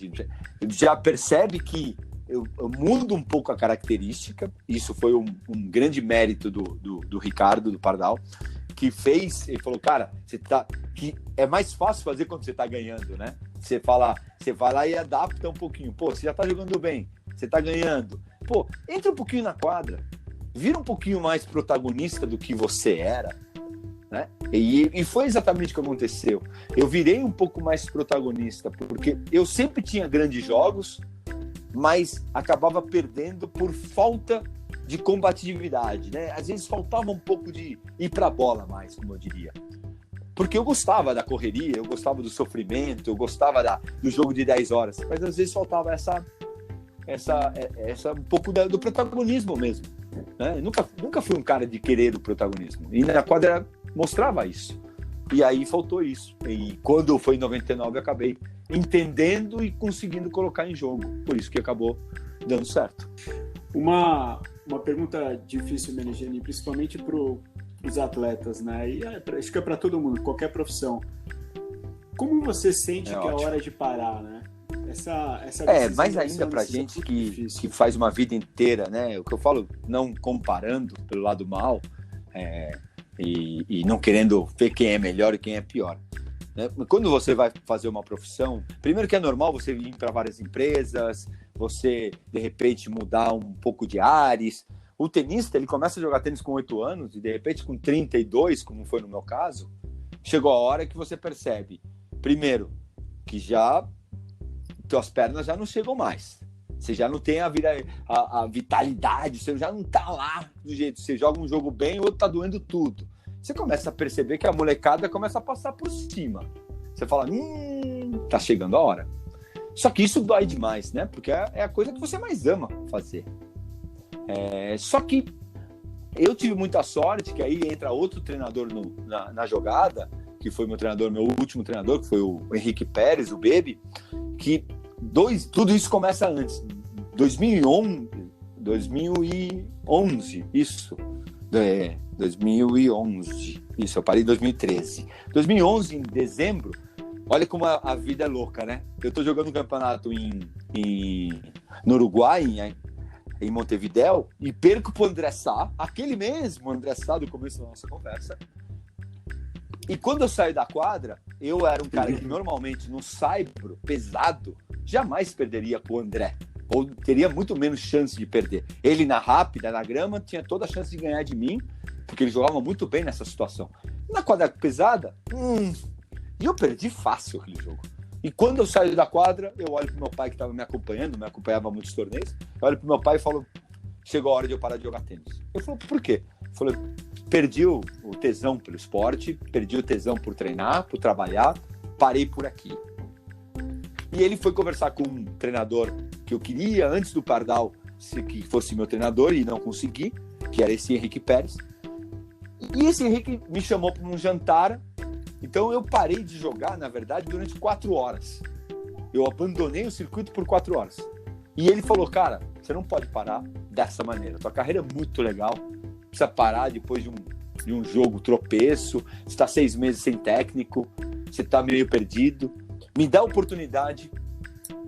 já percebe que eu mudo um pouco a característica. Isso foi um grande mérito do Ricardo, do Pardal, que fez, ele falou, cara, que é mais fácil fazer quando você está ganhando, né? Você vai lá e adapta um pouquinho. Pô, você já tá jogando bem, você tá ganhando. Pô, entra um pouquinho na quadra, vira um pouquinho mais protagonista do que você era, né? E foi exatamente o que aconteceu. Eu virei um pouco mais protagonista, porque eu sempre tinha grandes jogos, mas acabava perdendo por falta de combatividade, né? Às vezes faltava um pouco de ir pra bola mais, como eu diria. Porque eu gostava da correria, eu gostava do sofrimento, eu gostava do jogo de 10 horas, mas às vezes faltava essa um pouco do protagonismo mesmo, né? Nunca fui um cara de querer o protagonismo, e na quadra mostrava isso, e aí faltou isso, e quando foi em 99 eu acabei entendendo e conseguindo colocar em jogo, por isso que acabou dando certo. Uma pergunta difícil, Meligeni, principalmente para os atletas, né? E acho que é para todo mundo, qualquer profissão. Como você sente que é a hora de parar, né? Essa mais ainda pra gente que faz uma vida inteira, né? O que eu falo, não comparando pelo lado mal, e não querendo ver quem é melhor e quem é pior, né? Quando você vai fazer uma profissão, primeiro que é normal você ir para várias empresas, você de repente mudar um pouco de ares. O tenista, ele começa a jogar tênis com 8 anos e de repente com 32, como foi no meu caso, chegou a hora que você percebe, primeiro, que tuas pernas já não chegam mais. Você já não tem a vitalidade, você já não tá lá do jeito. Você joga um jogo bem, o outro tá doendo tudo. Você começa a perceber que a molecada começa a passar por cima. Você fala, tá chegando a hora. Só que isso dói demais, né? Porque é a coisa que você mais ama fazer. Só que eu tive muita sorte, que aí entra outro treinador na jogada, que foi meu último treinador, que foi o Henrique Pérez, o Baby, que tudo isso começa antes. 2011, isso. 2011, isso, eu parei em 2013. 2011, em dezembro, olha como a vida é louca, né? Eu tô jogando um campeonato no Uruguai, em Montevidéu, e perco pro André Sá, aquele mesmo André Sá do começo da nossa conversa. E quando eu saio da quadra, eu era um cara que normalmente no saibro pesado jamais perderia pro André, ou teria muito menos chance de perder. Ele na rápida, na grama, tinha toda a chance de ganhar de mim, porque ele jogava muito bem nessa situação. Na quadra pesada, e eu perdi fácil aquele jogo. E quando eu saio da quadra, eu olho pro meu pai que estava me acompanhava muitos torneios, eu olho pro meu pai e falo, chegou a hora de eu parar de jogar tênis. Eu falo, por quê? Eu falei, perdi o tesão pelo esporte, perdi o tesão por treinar, por trabalhar, parei por aqui. E ele foi conversar com um treinador que eu queria, antes do Pardal, que fosse meu treinador, e não consegui, que era esse Henrique Pérez. E esse Henrique me chamou para um jantar. Então eu parei de jogar, na verdade, durante 4 horas. Eu abandonei o circuito por 4 horas. E ele falou, cara, você não pode parar dessa maneira. Tua carreira é muito legal. Precisa parar depois de um jogo tropeço. Você está 6 meses sem técnico. Você está meio perdido. Me dá a oportunidade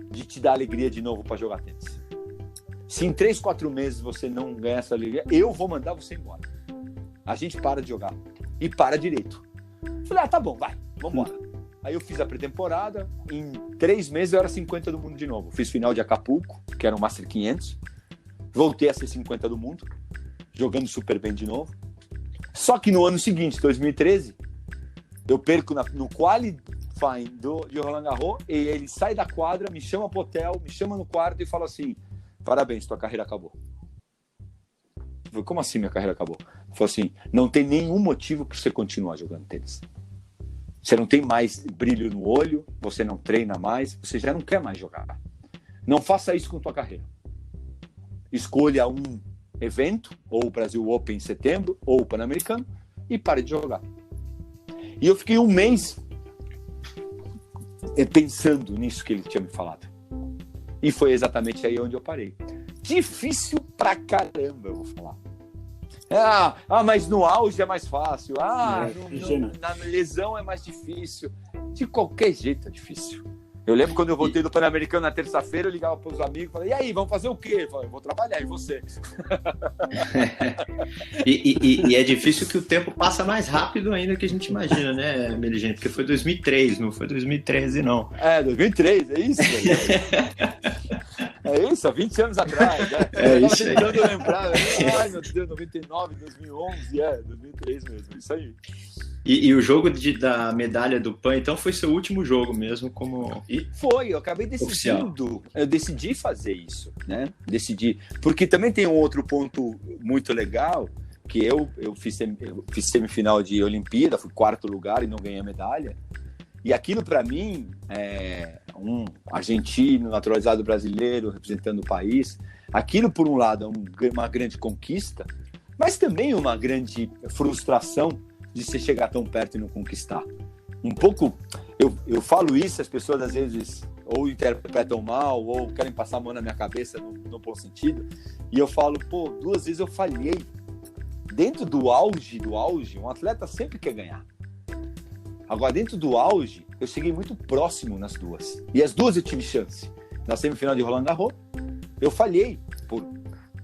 de te dar alegria de novo para jogar tênis. Se em 3, 4 meses você não ganhar essa alegria, eu vou mandar você embora. A gente para de jogar. E para direito. Falei, tá bom, vai, vambora. Aí eu fiz a pré-temporada, em 3 meses eu era 50 do mundo de novo. Fiz final de Acapulco, que era um Master 500. Voltei a ser 50 do mundo, jogando super bem de novo. Só que no ano seguinte, 2013, eu perco no qualifying de Roland Garros, e ele sai da quadra, me chama pro hotel, me chama no quarto e fala assim, parabéns, tua carreira acabou. Eu falei, como assim minha carreira acabou? Ele falou assim, não tem nenhum motivo para você continuar jogando tênis. Você não tem mais brilho no olho, você não treina mais, você já não quer mais jogar. Não faça isso com tua carreira. Escolha um evento, ou o Brasil Open em setembro, ou o Pan-Americano, e pare de jogar. E eu fiquei 1 mês pensando nisso que ele tinha me falado. E foi exatamente aí onde eu parei. Difícil pra caramba, eu vou falar. Mas no auge é mais fácil. Na lesão é mais difícil. De qualquer jeito é difícil. Eu lembro quando eu voltei do Pan-Americano na terça-feira, eu ligava para os amigos e falei, e aí, vamos fazer o quê? Eu falei, vou trabalhar, e você? E é difícil que o tempo passa mais rápido ainda que a gente imagina, né, Meligeni? Porque foi 2003, não foi 2013, não. 2003, é isso? É isso, há 20 anos atrás. Né? É isso aí. Tentando lembrar, ai meu Deus, 99, 2011, 2003 mesmo, isso aí. E o jogo da medalha do PAN, então, foi seu último jogo mesmo como Foi, eu acabei decidindo, eu decidi fazer isso, né? Decidi, porque também tem um outro ponto muito legal, que eu fiz semifinal de Olimpíada, fui 4º lugar e não ganhei a medalha, e aquilo para mim, um argentino, naturalizado brasileiro, representando o país, aquilo por um lado é uma grande conquista, mas também uma grande frustração de você chegar tão perto e não conquistar. Um pouco, eu falo isso, as pessoas às vezes ou interpretam mal, ou querem passar a mão na minha cabeça no bom sentido, e eu falo, 2 vezes eu falhei. Dentro do auge, um atleta sempre quer ganhar. Agora, dentro do auge, eu cheguei muito próximo nas duas. E as duas eu tive chance. Na semifinal de Roland Garros, eu falhei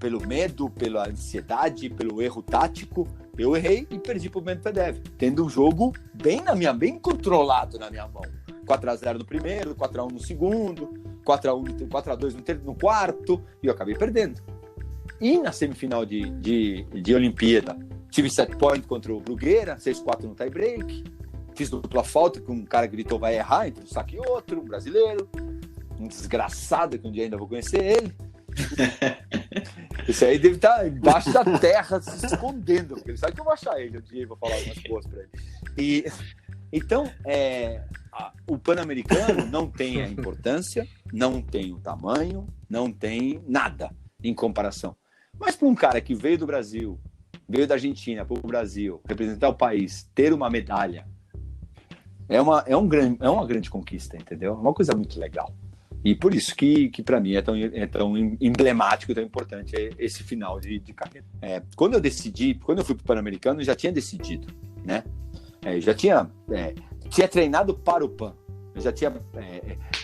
pelo medo, pela ansiedade, pelo erro tático. Eu errei e perdi pro Medvedev, tendo um jogo bem controlado na minha mão. 4-0 no primeiro, 4-1 no segundo, 4-2 no quarto, e eu acabei perdendo. E na semifinal de Olimpíada, tive 7 points contra o Bruguera, 6-4 no tie-break, fiz dupla falta, que um cara gritou vai errar entre um saque e outro, um brasileiro, um desgraçado, que um dia ainda vou conhecer ele. Esse aí deve estar embaixo da terra se escondendo, porque ele sabe que eu vou achar ele um dia e vou falar algumas coisas para ele. Então, o Pan-Americano não tem a importância, não tem o tamanho, não tem nada em comparação. Mas para um cara que veio do Brasil, veio da Argentina para o Brasil, representar o país, ter uma medalha, é uma grande conquista, entendeu? É uma coisa muito legal. E por isso que para mim é tão emblemático, tão importante esse final de carreira. Quando eu fui para o Pan-Americano, eu já tinha decidido, né? Eu já tinha treinado para o Pan. Eu já tinha,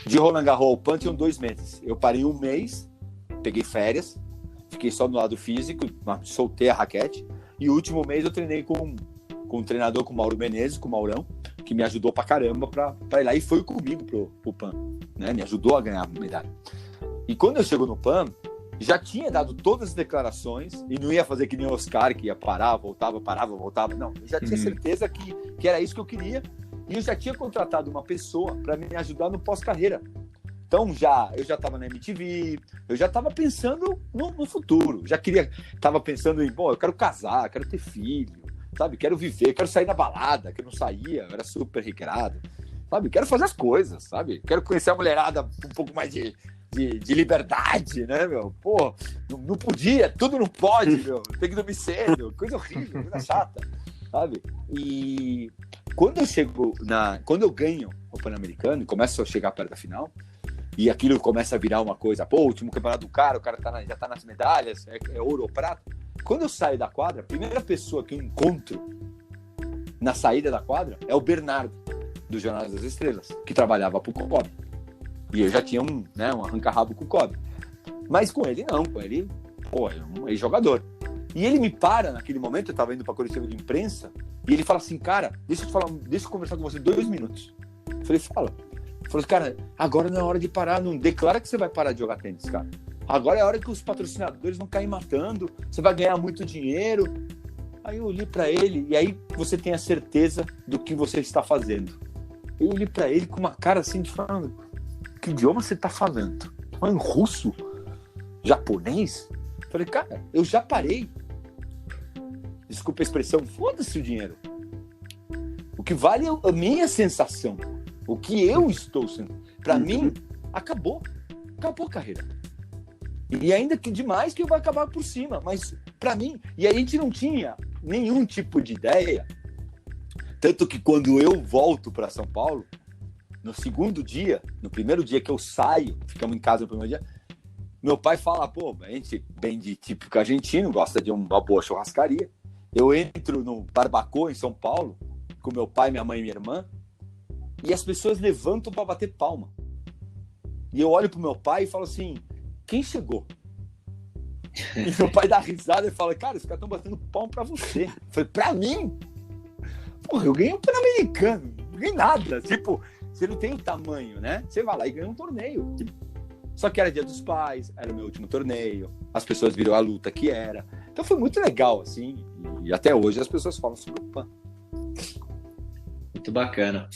de Roland Garros ao Pan, tinham 2 meses. Eu parei 1 mês, peguei férias, fiquei só no lado físico, soltei a raquete. E o último mês eu treinei com um treinador, com o Mauro Menezes, com o Maurão, que me ajudou pra caramba pra ir lá, e foi comigo pro PAN, né? Me ajudou a ganhar a medalha. E quando eu chego no PAN, já tinha dado todas as declarações, e não ia fazer que nem o Oscar, que ia parar, voltava, não, eu já tinha certeza que era isso que eu queria, e eu já tinha contratado uma pessoa para me ajudar no pós-carreira. Então eu já estava na MTV, eu já estava pensando no futuro, estava pensando em, eu quero casar, quero ter filho, sabe, quero viver, quero sair da balada, que eu não saía, eu era super regrado, sabe, quero fazer as coisas, sabe, quero conhecer a mulherada um pouco mais de liberdade, né, meu, não podia, tudo não pode, meu, tem que dormir cedo, coisa horrível, coisa chata, sabe, e quando eu ganho o Pan-Americano e começo a chegar perto da final, e aquilo começa a virar uma coisa, o último campeonato do cara, o cara já tá nas medalhas, é ouro ou prata. Quando eu saio da quadra, a primeira pessoa que eu encontro na saída da quadra é o Bernardo, do Jornal das Estrelas, que trabalhava pro Kobe. E eu já tinha um arranca-rabo com o Kobe. Mas com ele não, é um ex-jogador. E ele me para naquele momento, eu tava indo pra coletiva de imprensa, e ele fala assim, cara, deixa eu conversar com você 2 minutos. Eu falei, fala. Ele falou, cara, agora não é hora de parar, não declara que você vai parar de jogar tênis, cara. Agora é a hora que os patrocinadores vão cair matando, você vai ganhar muito dinheiro. Aí eu olhei para ele, e aí você tem a certeza do que você está fazendo. Eu olhei para ele com uma cara assim, de falando, que idioma você está falando? Falando russo? Japonês? Falei, cara, eu já parei. Desculpa a expressão, foda-se o dinheiro. O que vale é a minha sensação. O que eu estou sendo. Para mim, acabou a carreira. E ainda que demais que eu vou acabar por cima. Mas para mim, e a gente não tinha nenhum tipo de ideia. Tanto que quando eu volto para São Paulo, no primeiro dia que eu saio, ficamos em casa no primeiro dia, meu pai fala, a gente bem de típico argentino, gosta de uma boa churrascaria. Eu entro no Barbacoa em São Paulo, com meu pai, minha mãe e minha irmã, e as pessoas levantam para bater palma. E eu olho pro meu pai e falo assim, quem chegou? E meu pai dá risada e fala, cara, os caras estão batendo palmo pra você. Eu falei, pra mim? Porra, eu ganhei um Pan-Americano, não ganhei nada. Tipo, você não tem o tamanho, né? Você vai lá e ganha um torneio. Só que era Dia dos Pais, era o meu último torneio, as pessoas viram a luta que era. Então foi muito legal, assim, e até hoje as pessoas falam sobre o Pan. Muito bacana.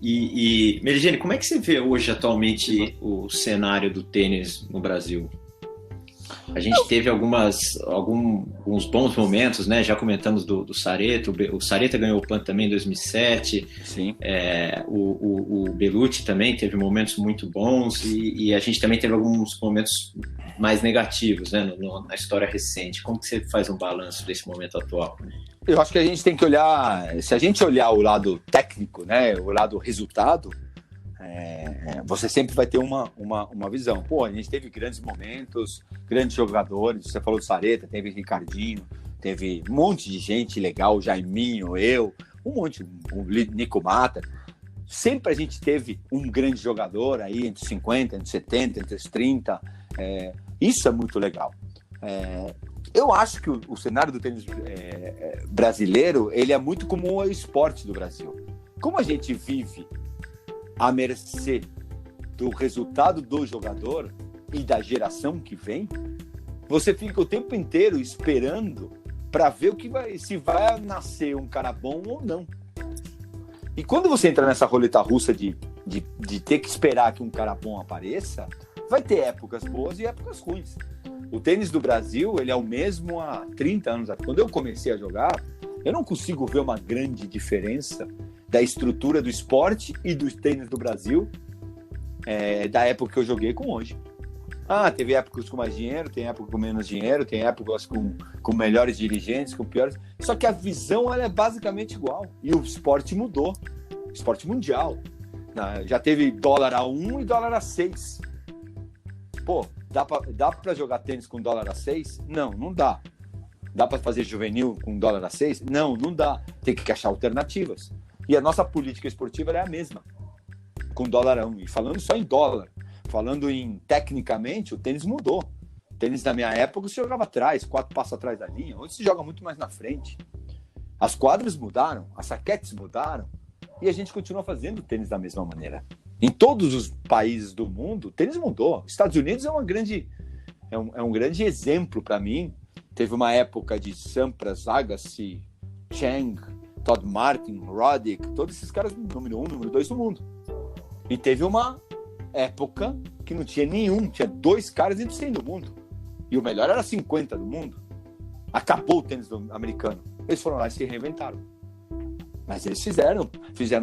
E Meligeni, como é que você vê hoje, atualmente, o cenário do tênis no Brasil? A gente teve alguns bons momentos, né? Já comentamos do Sareta. O Sareta ganhou o Pan também em 2007. Sim. O Bellucci também teve momentos muito bons e a gente também teve alguns momentos mais negativos, né? Na história recente. Como que você faz um balanço desse momento atual? Eu acho que a gente tem que olhar... Se a gente olhar o lado técnico, né? O lado resultado, você sempre vai ter uma visão. Pô, a gente teve grandes momentos, grandes jogadores. Você falou do Sareta, teve Ricardinho, teve um monte de gente legal, Jaiminho, eu, um monte, o Nico Mata. Sempre a gente teve um grande jogador aí, entre os 50, entre os 70, entre os 30. Isso é muito legal. Eu acho que o cenário do tênis brasileiro, ele é muito como o esporte do Brasil. Como a gente vive à mercê do resultado do jogador e da geração que vem, você fica o tempo inteiro esperando para ver se vai nascer um cara bom ou não. E quando você entra nessa roleta russa de ter que esperar que um cara bom apareça, vai ter épocas boas e épocas ruins. O tênis do Brasil, ele é o mesmo há 30 anos. Quando eu comecei a jogar, eu não consigo ver uma grande diferença da estrutura do esporte e do tênis do Brasil da época que eu joguei com hoje. Teve épocas com mais dinheiro, tem épocas com menos dinheiro, tem épocas com melhores dirigentes, com piores. Só que a visão ela é basicamente igual. E o esporte mudou. Esporte mundial. Já teve dólar a 1 e dólar a 6. Pô, dá pra jogar tênis com dólar a 6? Não dá. Dá pra fazer juvenil com dólar a 6? Não dá. Tem que achar alternativas. E a nossa política esportiva é a mesma, com dólar a 1. E falando só em dólar, falando em tecnicamente, o tênis mudou. O tênis na minha época se jogava atrás, 4 passos atrás da linha. Hoje se joga muito mais na frente. As quadras mudaram, as raquetes mudaram, e a gente continua fazendo o tênis da mesma maneira. Em todos os países do mundo, o tênis mudou. Os Estados Unidos é um grande exemplo para mim. Teve uma época de Sampras, Agassi, Chang, Todd Martin, Roddick, todos esses caras número 1, número 2 do mundo. E teve uma época que não tinha nenhum, tinha 2 caras entre 100 do mundo. E o melhor era 50 do mundo. Acabou o tênis americano. Eles foram lá e se reinventaram. Mas eles fizeram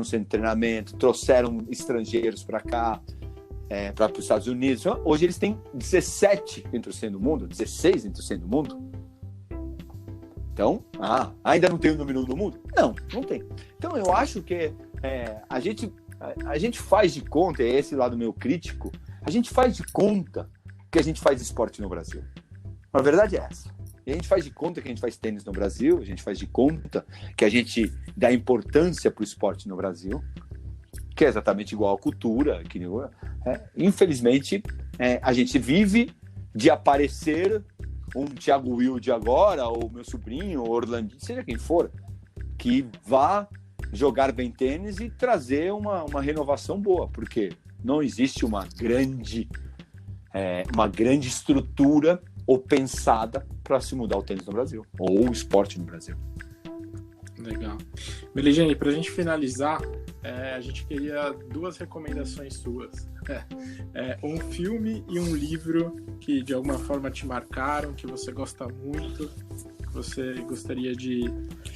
um centro de treinamento, trouxeram estrangeiros para cá, para os Estados Unidos. Hoje eles têm 17 entre os 100 do mundo, 16 entre os 100 do mundo. Então, ainda não tem o número 1 do mundo? Não tem. Então eu acho que a gente faz de conta, esse lado meu crítico, a gente faz de conta que a gente faz esporte no Brasil. A verdade é essa. E a gente faz de conta que a gente faz tênis no Brasil, a gente faz de conta que a gente dá importância para o esporte no Brasil, que é exatamente igual à cultura. Infelizmente, a gente vive de aparecer um Thiago Wilde agora, ou meu sobrinho, ou Orlandinho, seja quem for, que vá jogar bem tênis e trazer uma renovação boa, porque não existe uma grande estrutura ou pensada para se mudar o tênis no Brasil, ou o esporte no Brasil. Legal. Meligeni, para a gente finalizar, a gente queria 2 recomendações suas. Um filme e um livro que de alguma forma te marcaram, que você gosta muito, que você gostaria de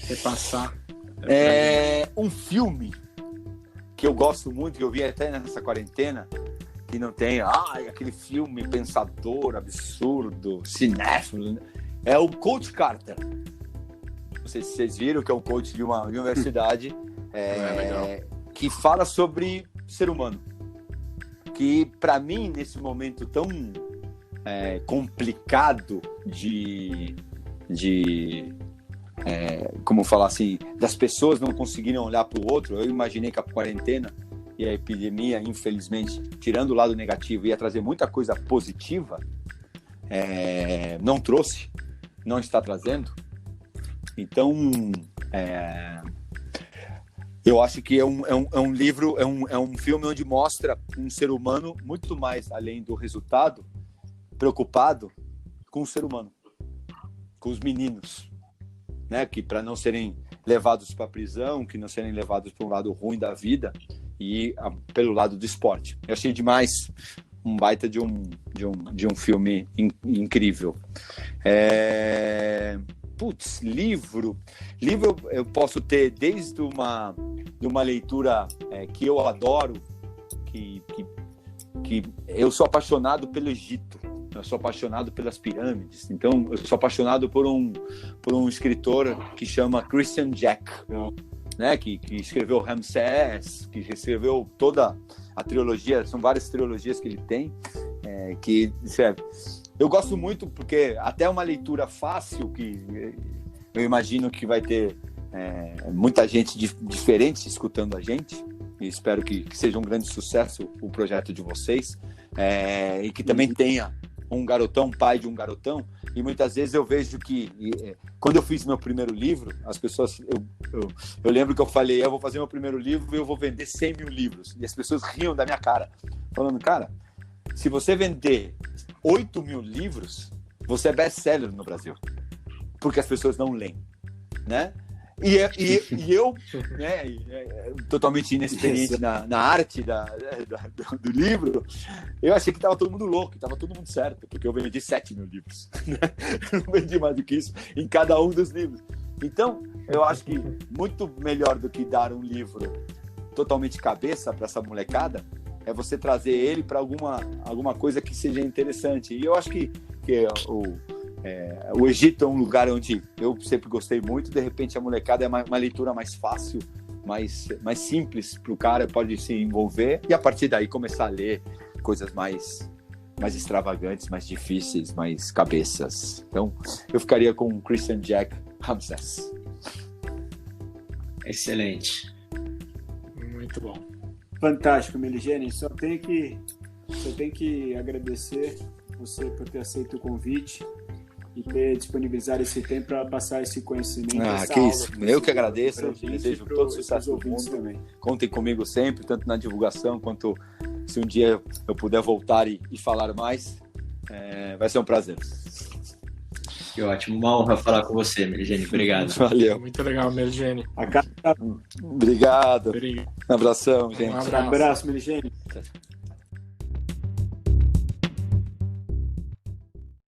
repassar. Um filme que eu gosto muito, que eu vi até nessa quarentena, que não tem aquele filme pensador, absurdo, cinéfilo, é o Coach Carter. Não sei se vocês viram, que é um coach de uma universidade que fala sobre ser humano. Que, para mim, nesse momento tão complicado como falar assim, das pessoas não conseguirem olhar para o outro, eu imaginei que a quarentena e a epidemia, infelizmente, tirando o lado negativo, ia trazer muita coisa positiva, não trouxe, não está trazendo. Então, eu acho que é um livro, é um filme onde mostra um ser humano muito mais além do resultado, preocupado com o ser humano, com os meninos, né? Que para não serem levados para a prisão, que não serem levados para um lado ruim da vida e pelo lado do esporte. Eu achei demais, um baita de um filme incrível. Livro eu posso ter desde uma leitura que eu adoro, que eu sou apaixonado pelo Egito, eu sou apaixonado pelas pirâmides, então eu sou apaixonado por um escritor que chama Christian Jack, né, que escreveu Ramsés, que escreveu toda a trilogia, são várias trilogias que ele tem, eu gosto muito porque até uma leitura fácil, que eu imagino que vai ter muita gente diferente escutando a gente, e espero que seja um grande sucesso o projeto de vocês, e que também tenha um garotão, pai de um garotão. E muitas vezes eu vejo que quando eu fiz meu primeiro livro, as pessoas, eu lembro que eu falei, eu vou fazer meu primeiro livro e eu vou vender 100 mil livros, e as pessoas riam da minha cara, falando, cara, se você vender 8 mil livros, você é best-seller no Brasil, porque as pessoas não leem, né? E eu, né, totalmente inexperiente na arte do livro, eu achei que estava todo mundo louco, que estava todo mundo certo, porque eu vendi 7 mil livros, né? Eu não vendi mais do que isso em cada um dos livros. Então, eu acho que muito melhor do que dar um livro totalmente cabeça para essa molecada, é você trazer ele para alguma coisa que seja interessante. E eu acho que o Egito é um lugar onde eu sempre gostei muito. De repente, a molecada é uma leitura mais fácil, mais simples para o cara, pode se envolver e a partir daí começar a ler coisas mais extravagantes, mais difíceis, mais cabeças. Então, eu ficaria com o Christian Jack Ramsés. Excelente. Muito bom. Fantástico, Meligeni. Só tem que agradecer você por ter aceito o convite e ter disponibilizado esse tempo para passar esse conhecimento. Que isso. Eu que agradeço. Desejo todo sucesso do mundo. Também. Contem comigo sempre, tanto na divulgação quanto se um dia eu puder voltar e falar mais. Vai ser um prazer. Que ótimo. Uma honra falar com você, Meligeni. Obrigado. Valeu. Muito legal, Meligeni. Obrigado. Obrigado. Um abração, gente. Um Abraço, Meligeni. Tchau.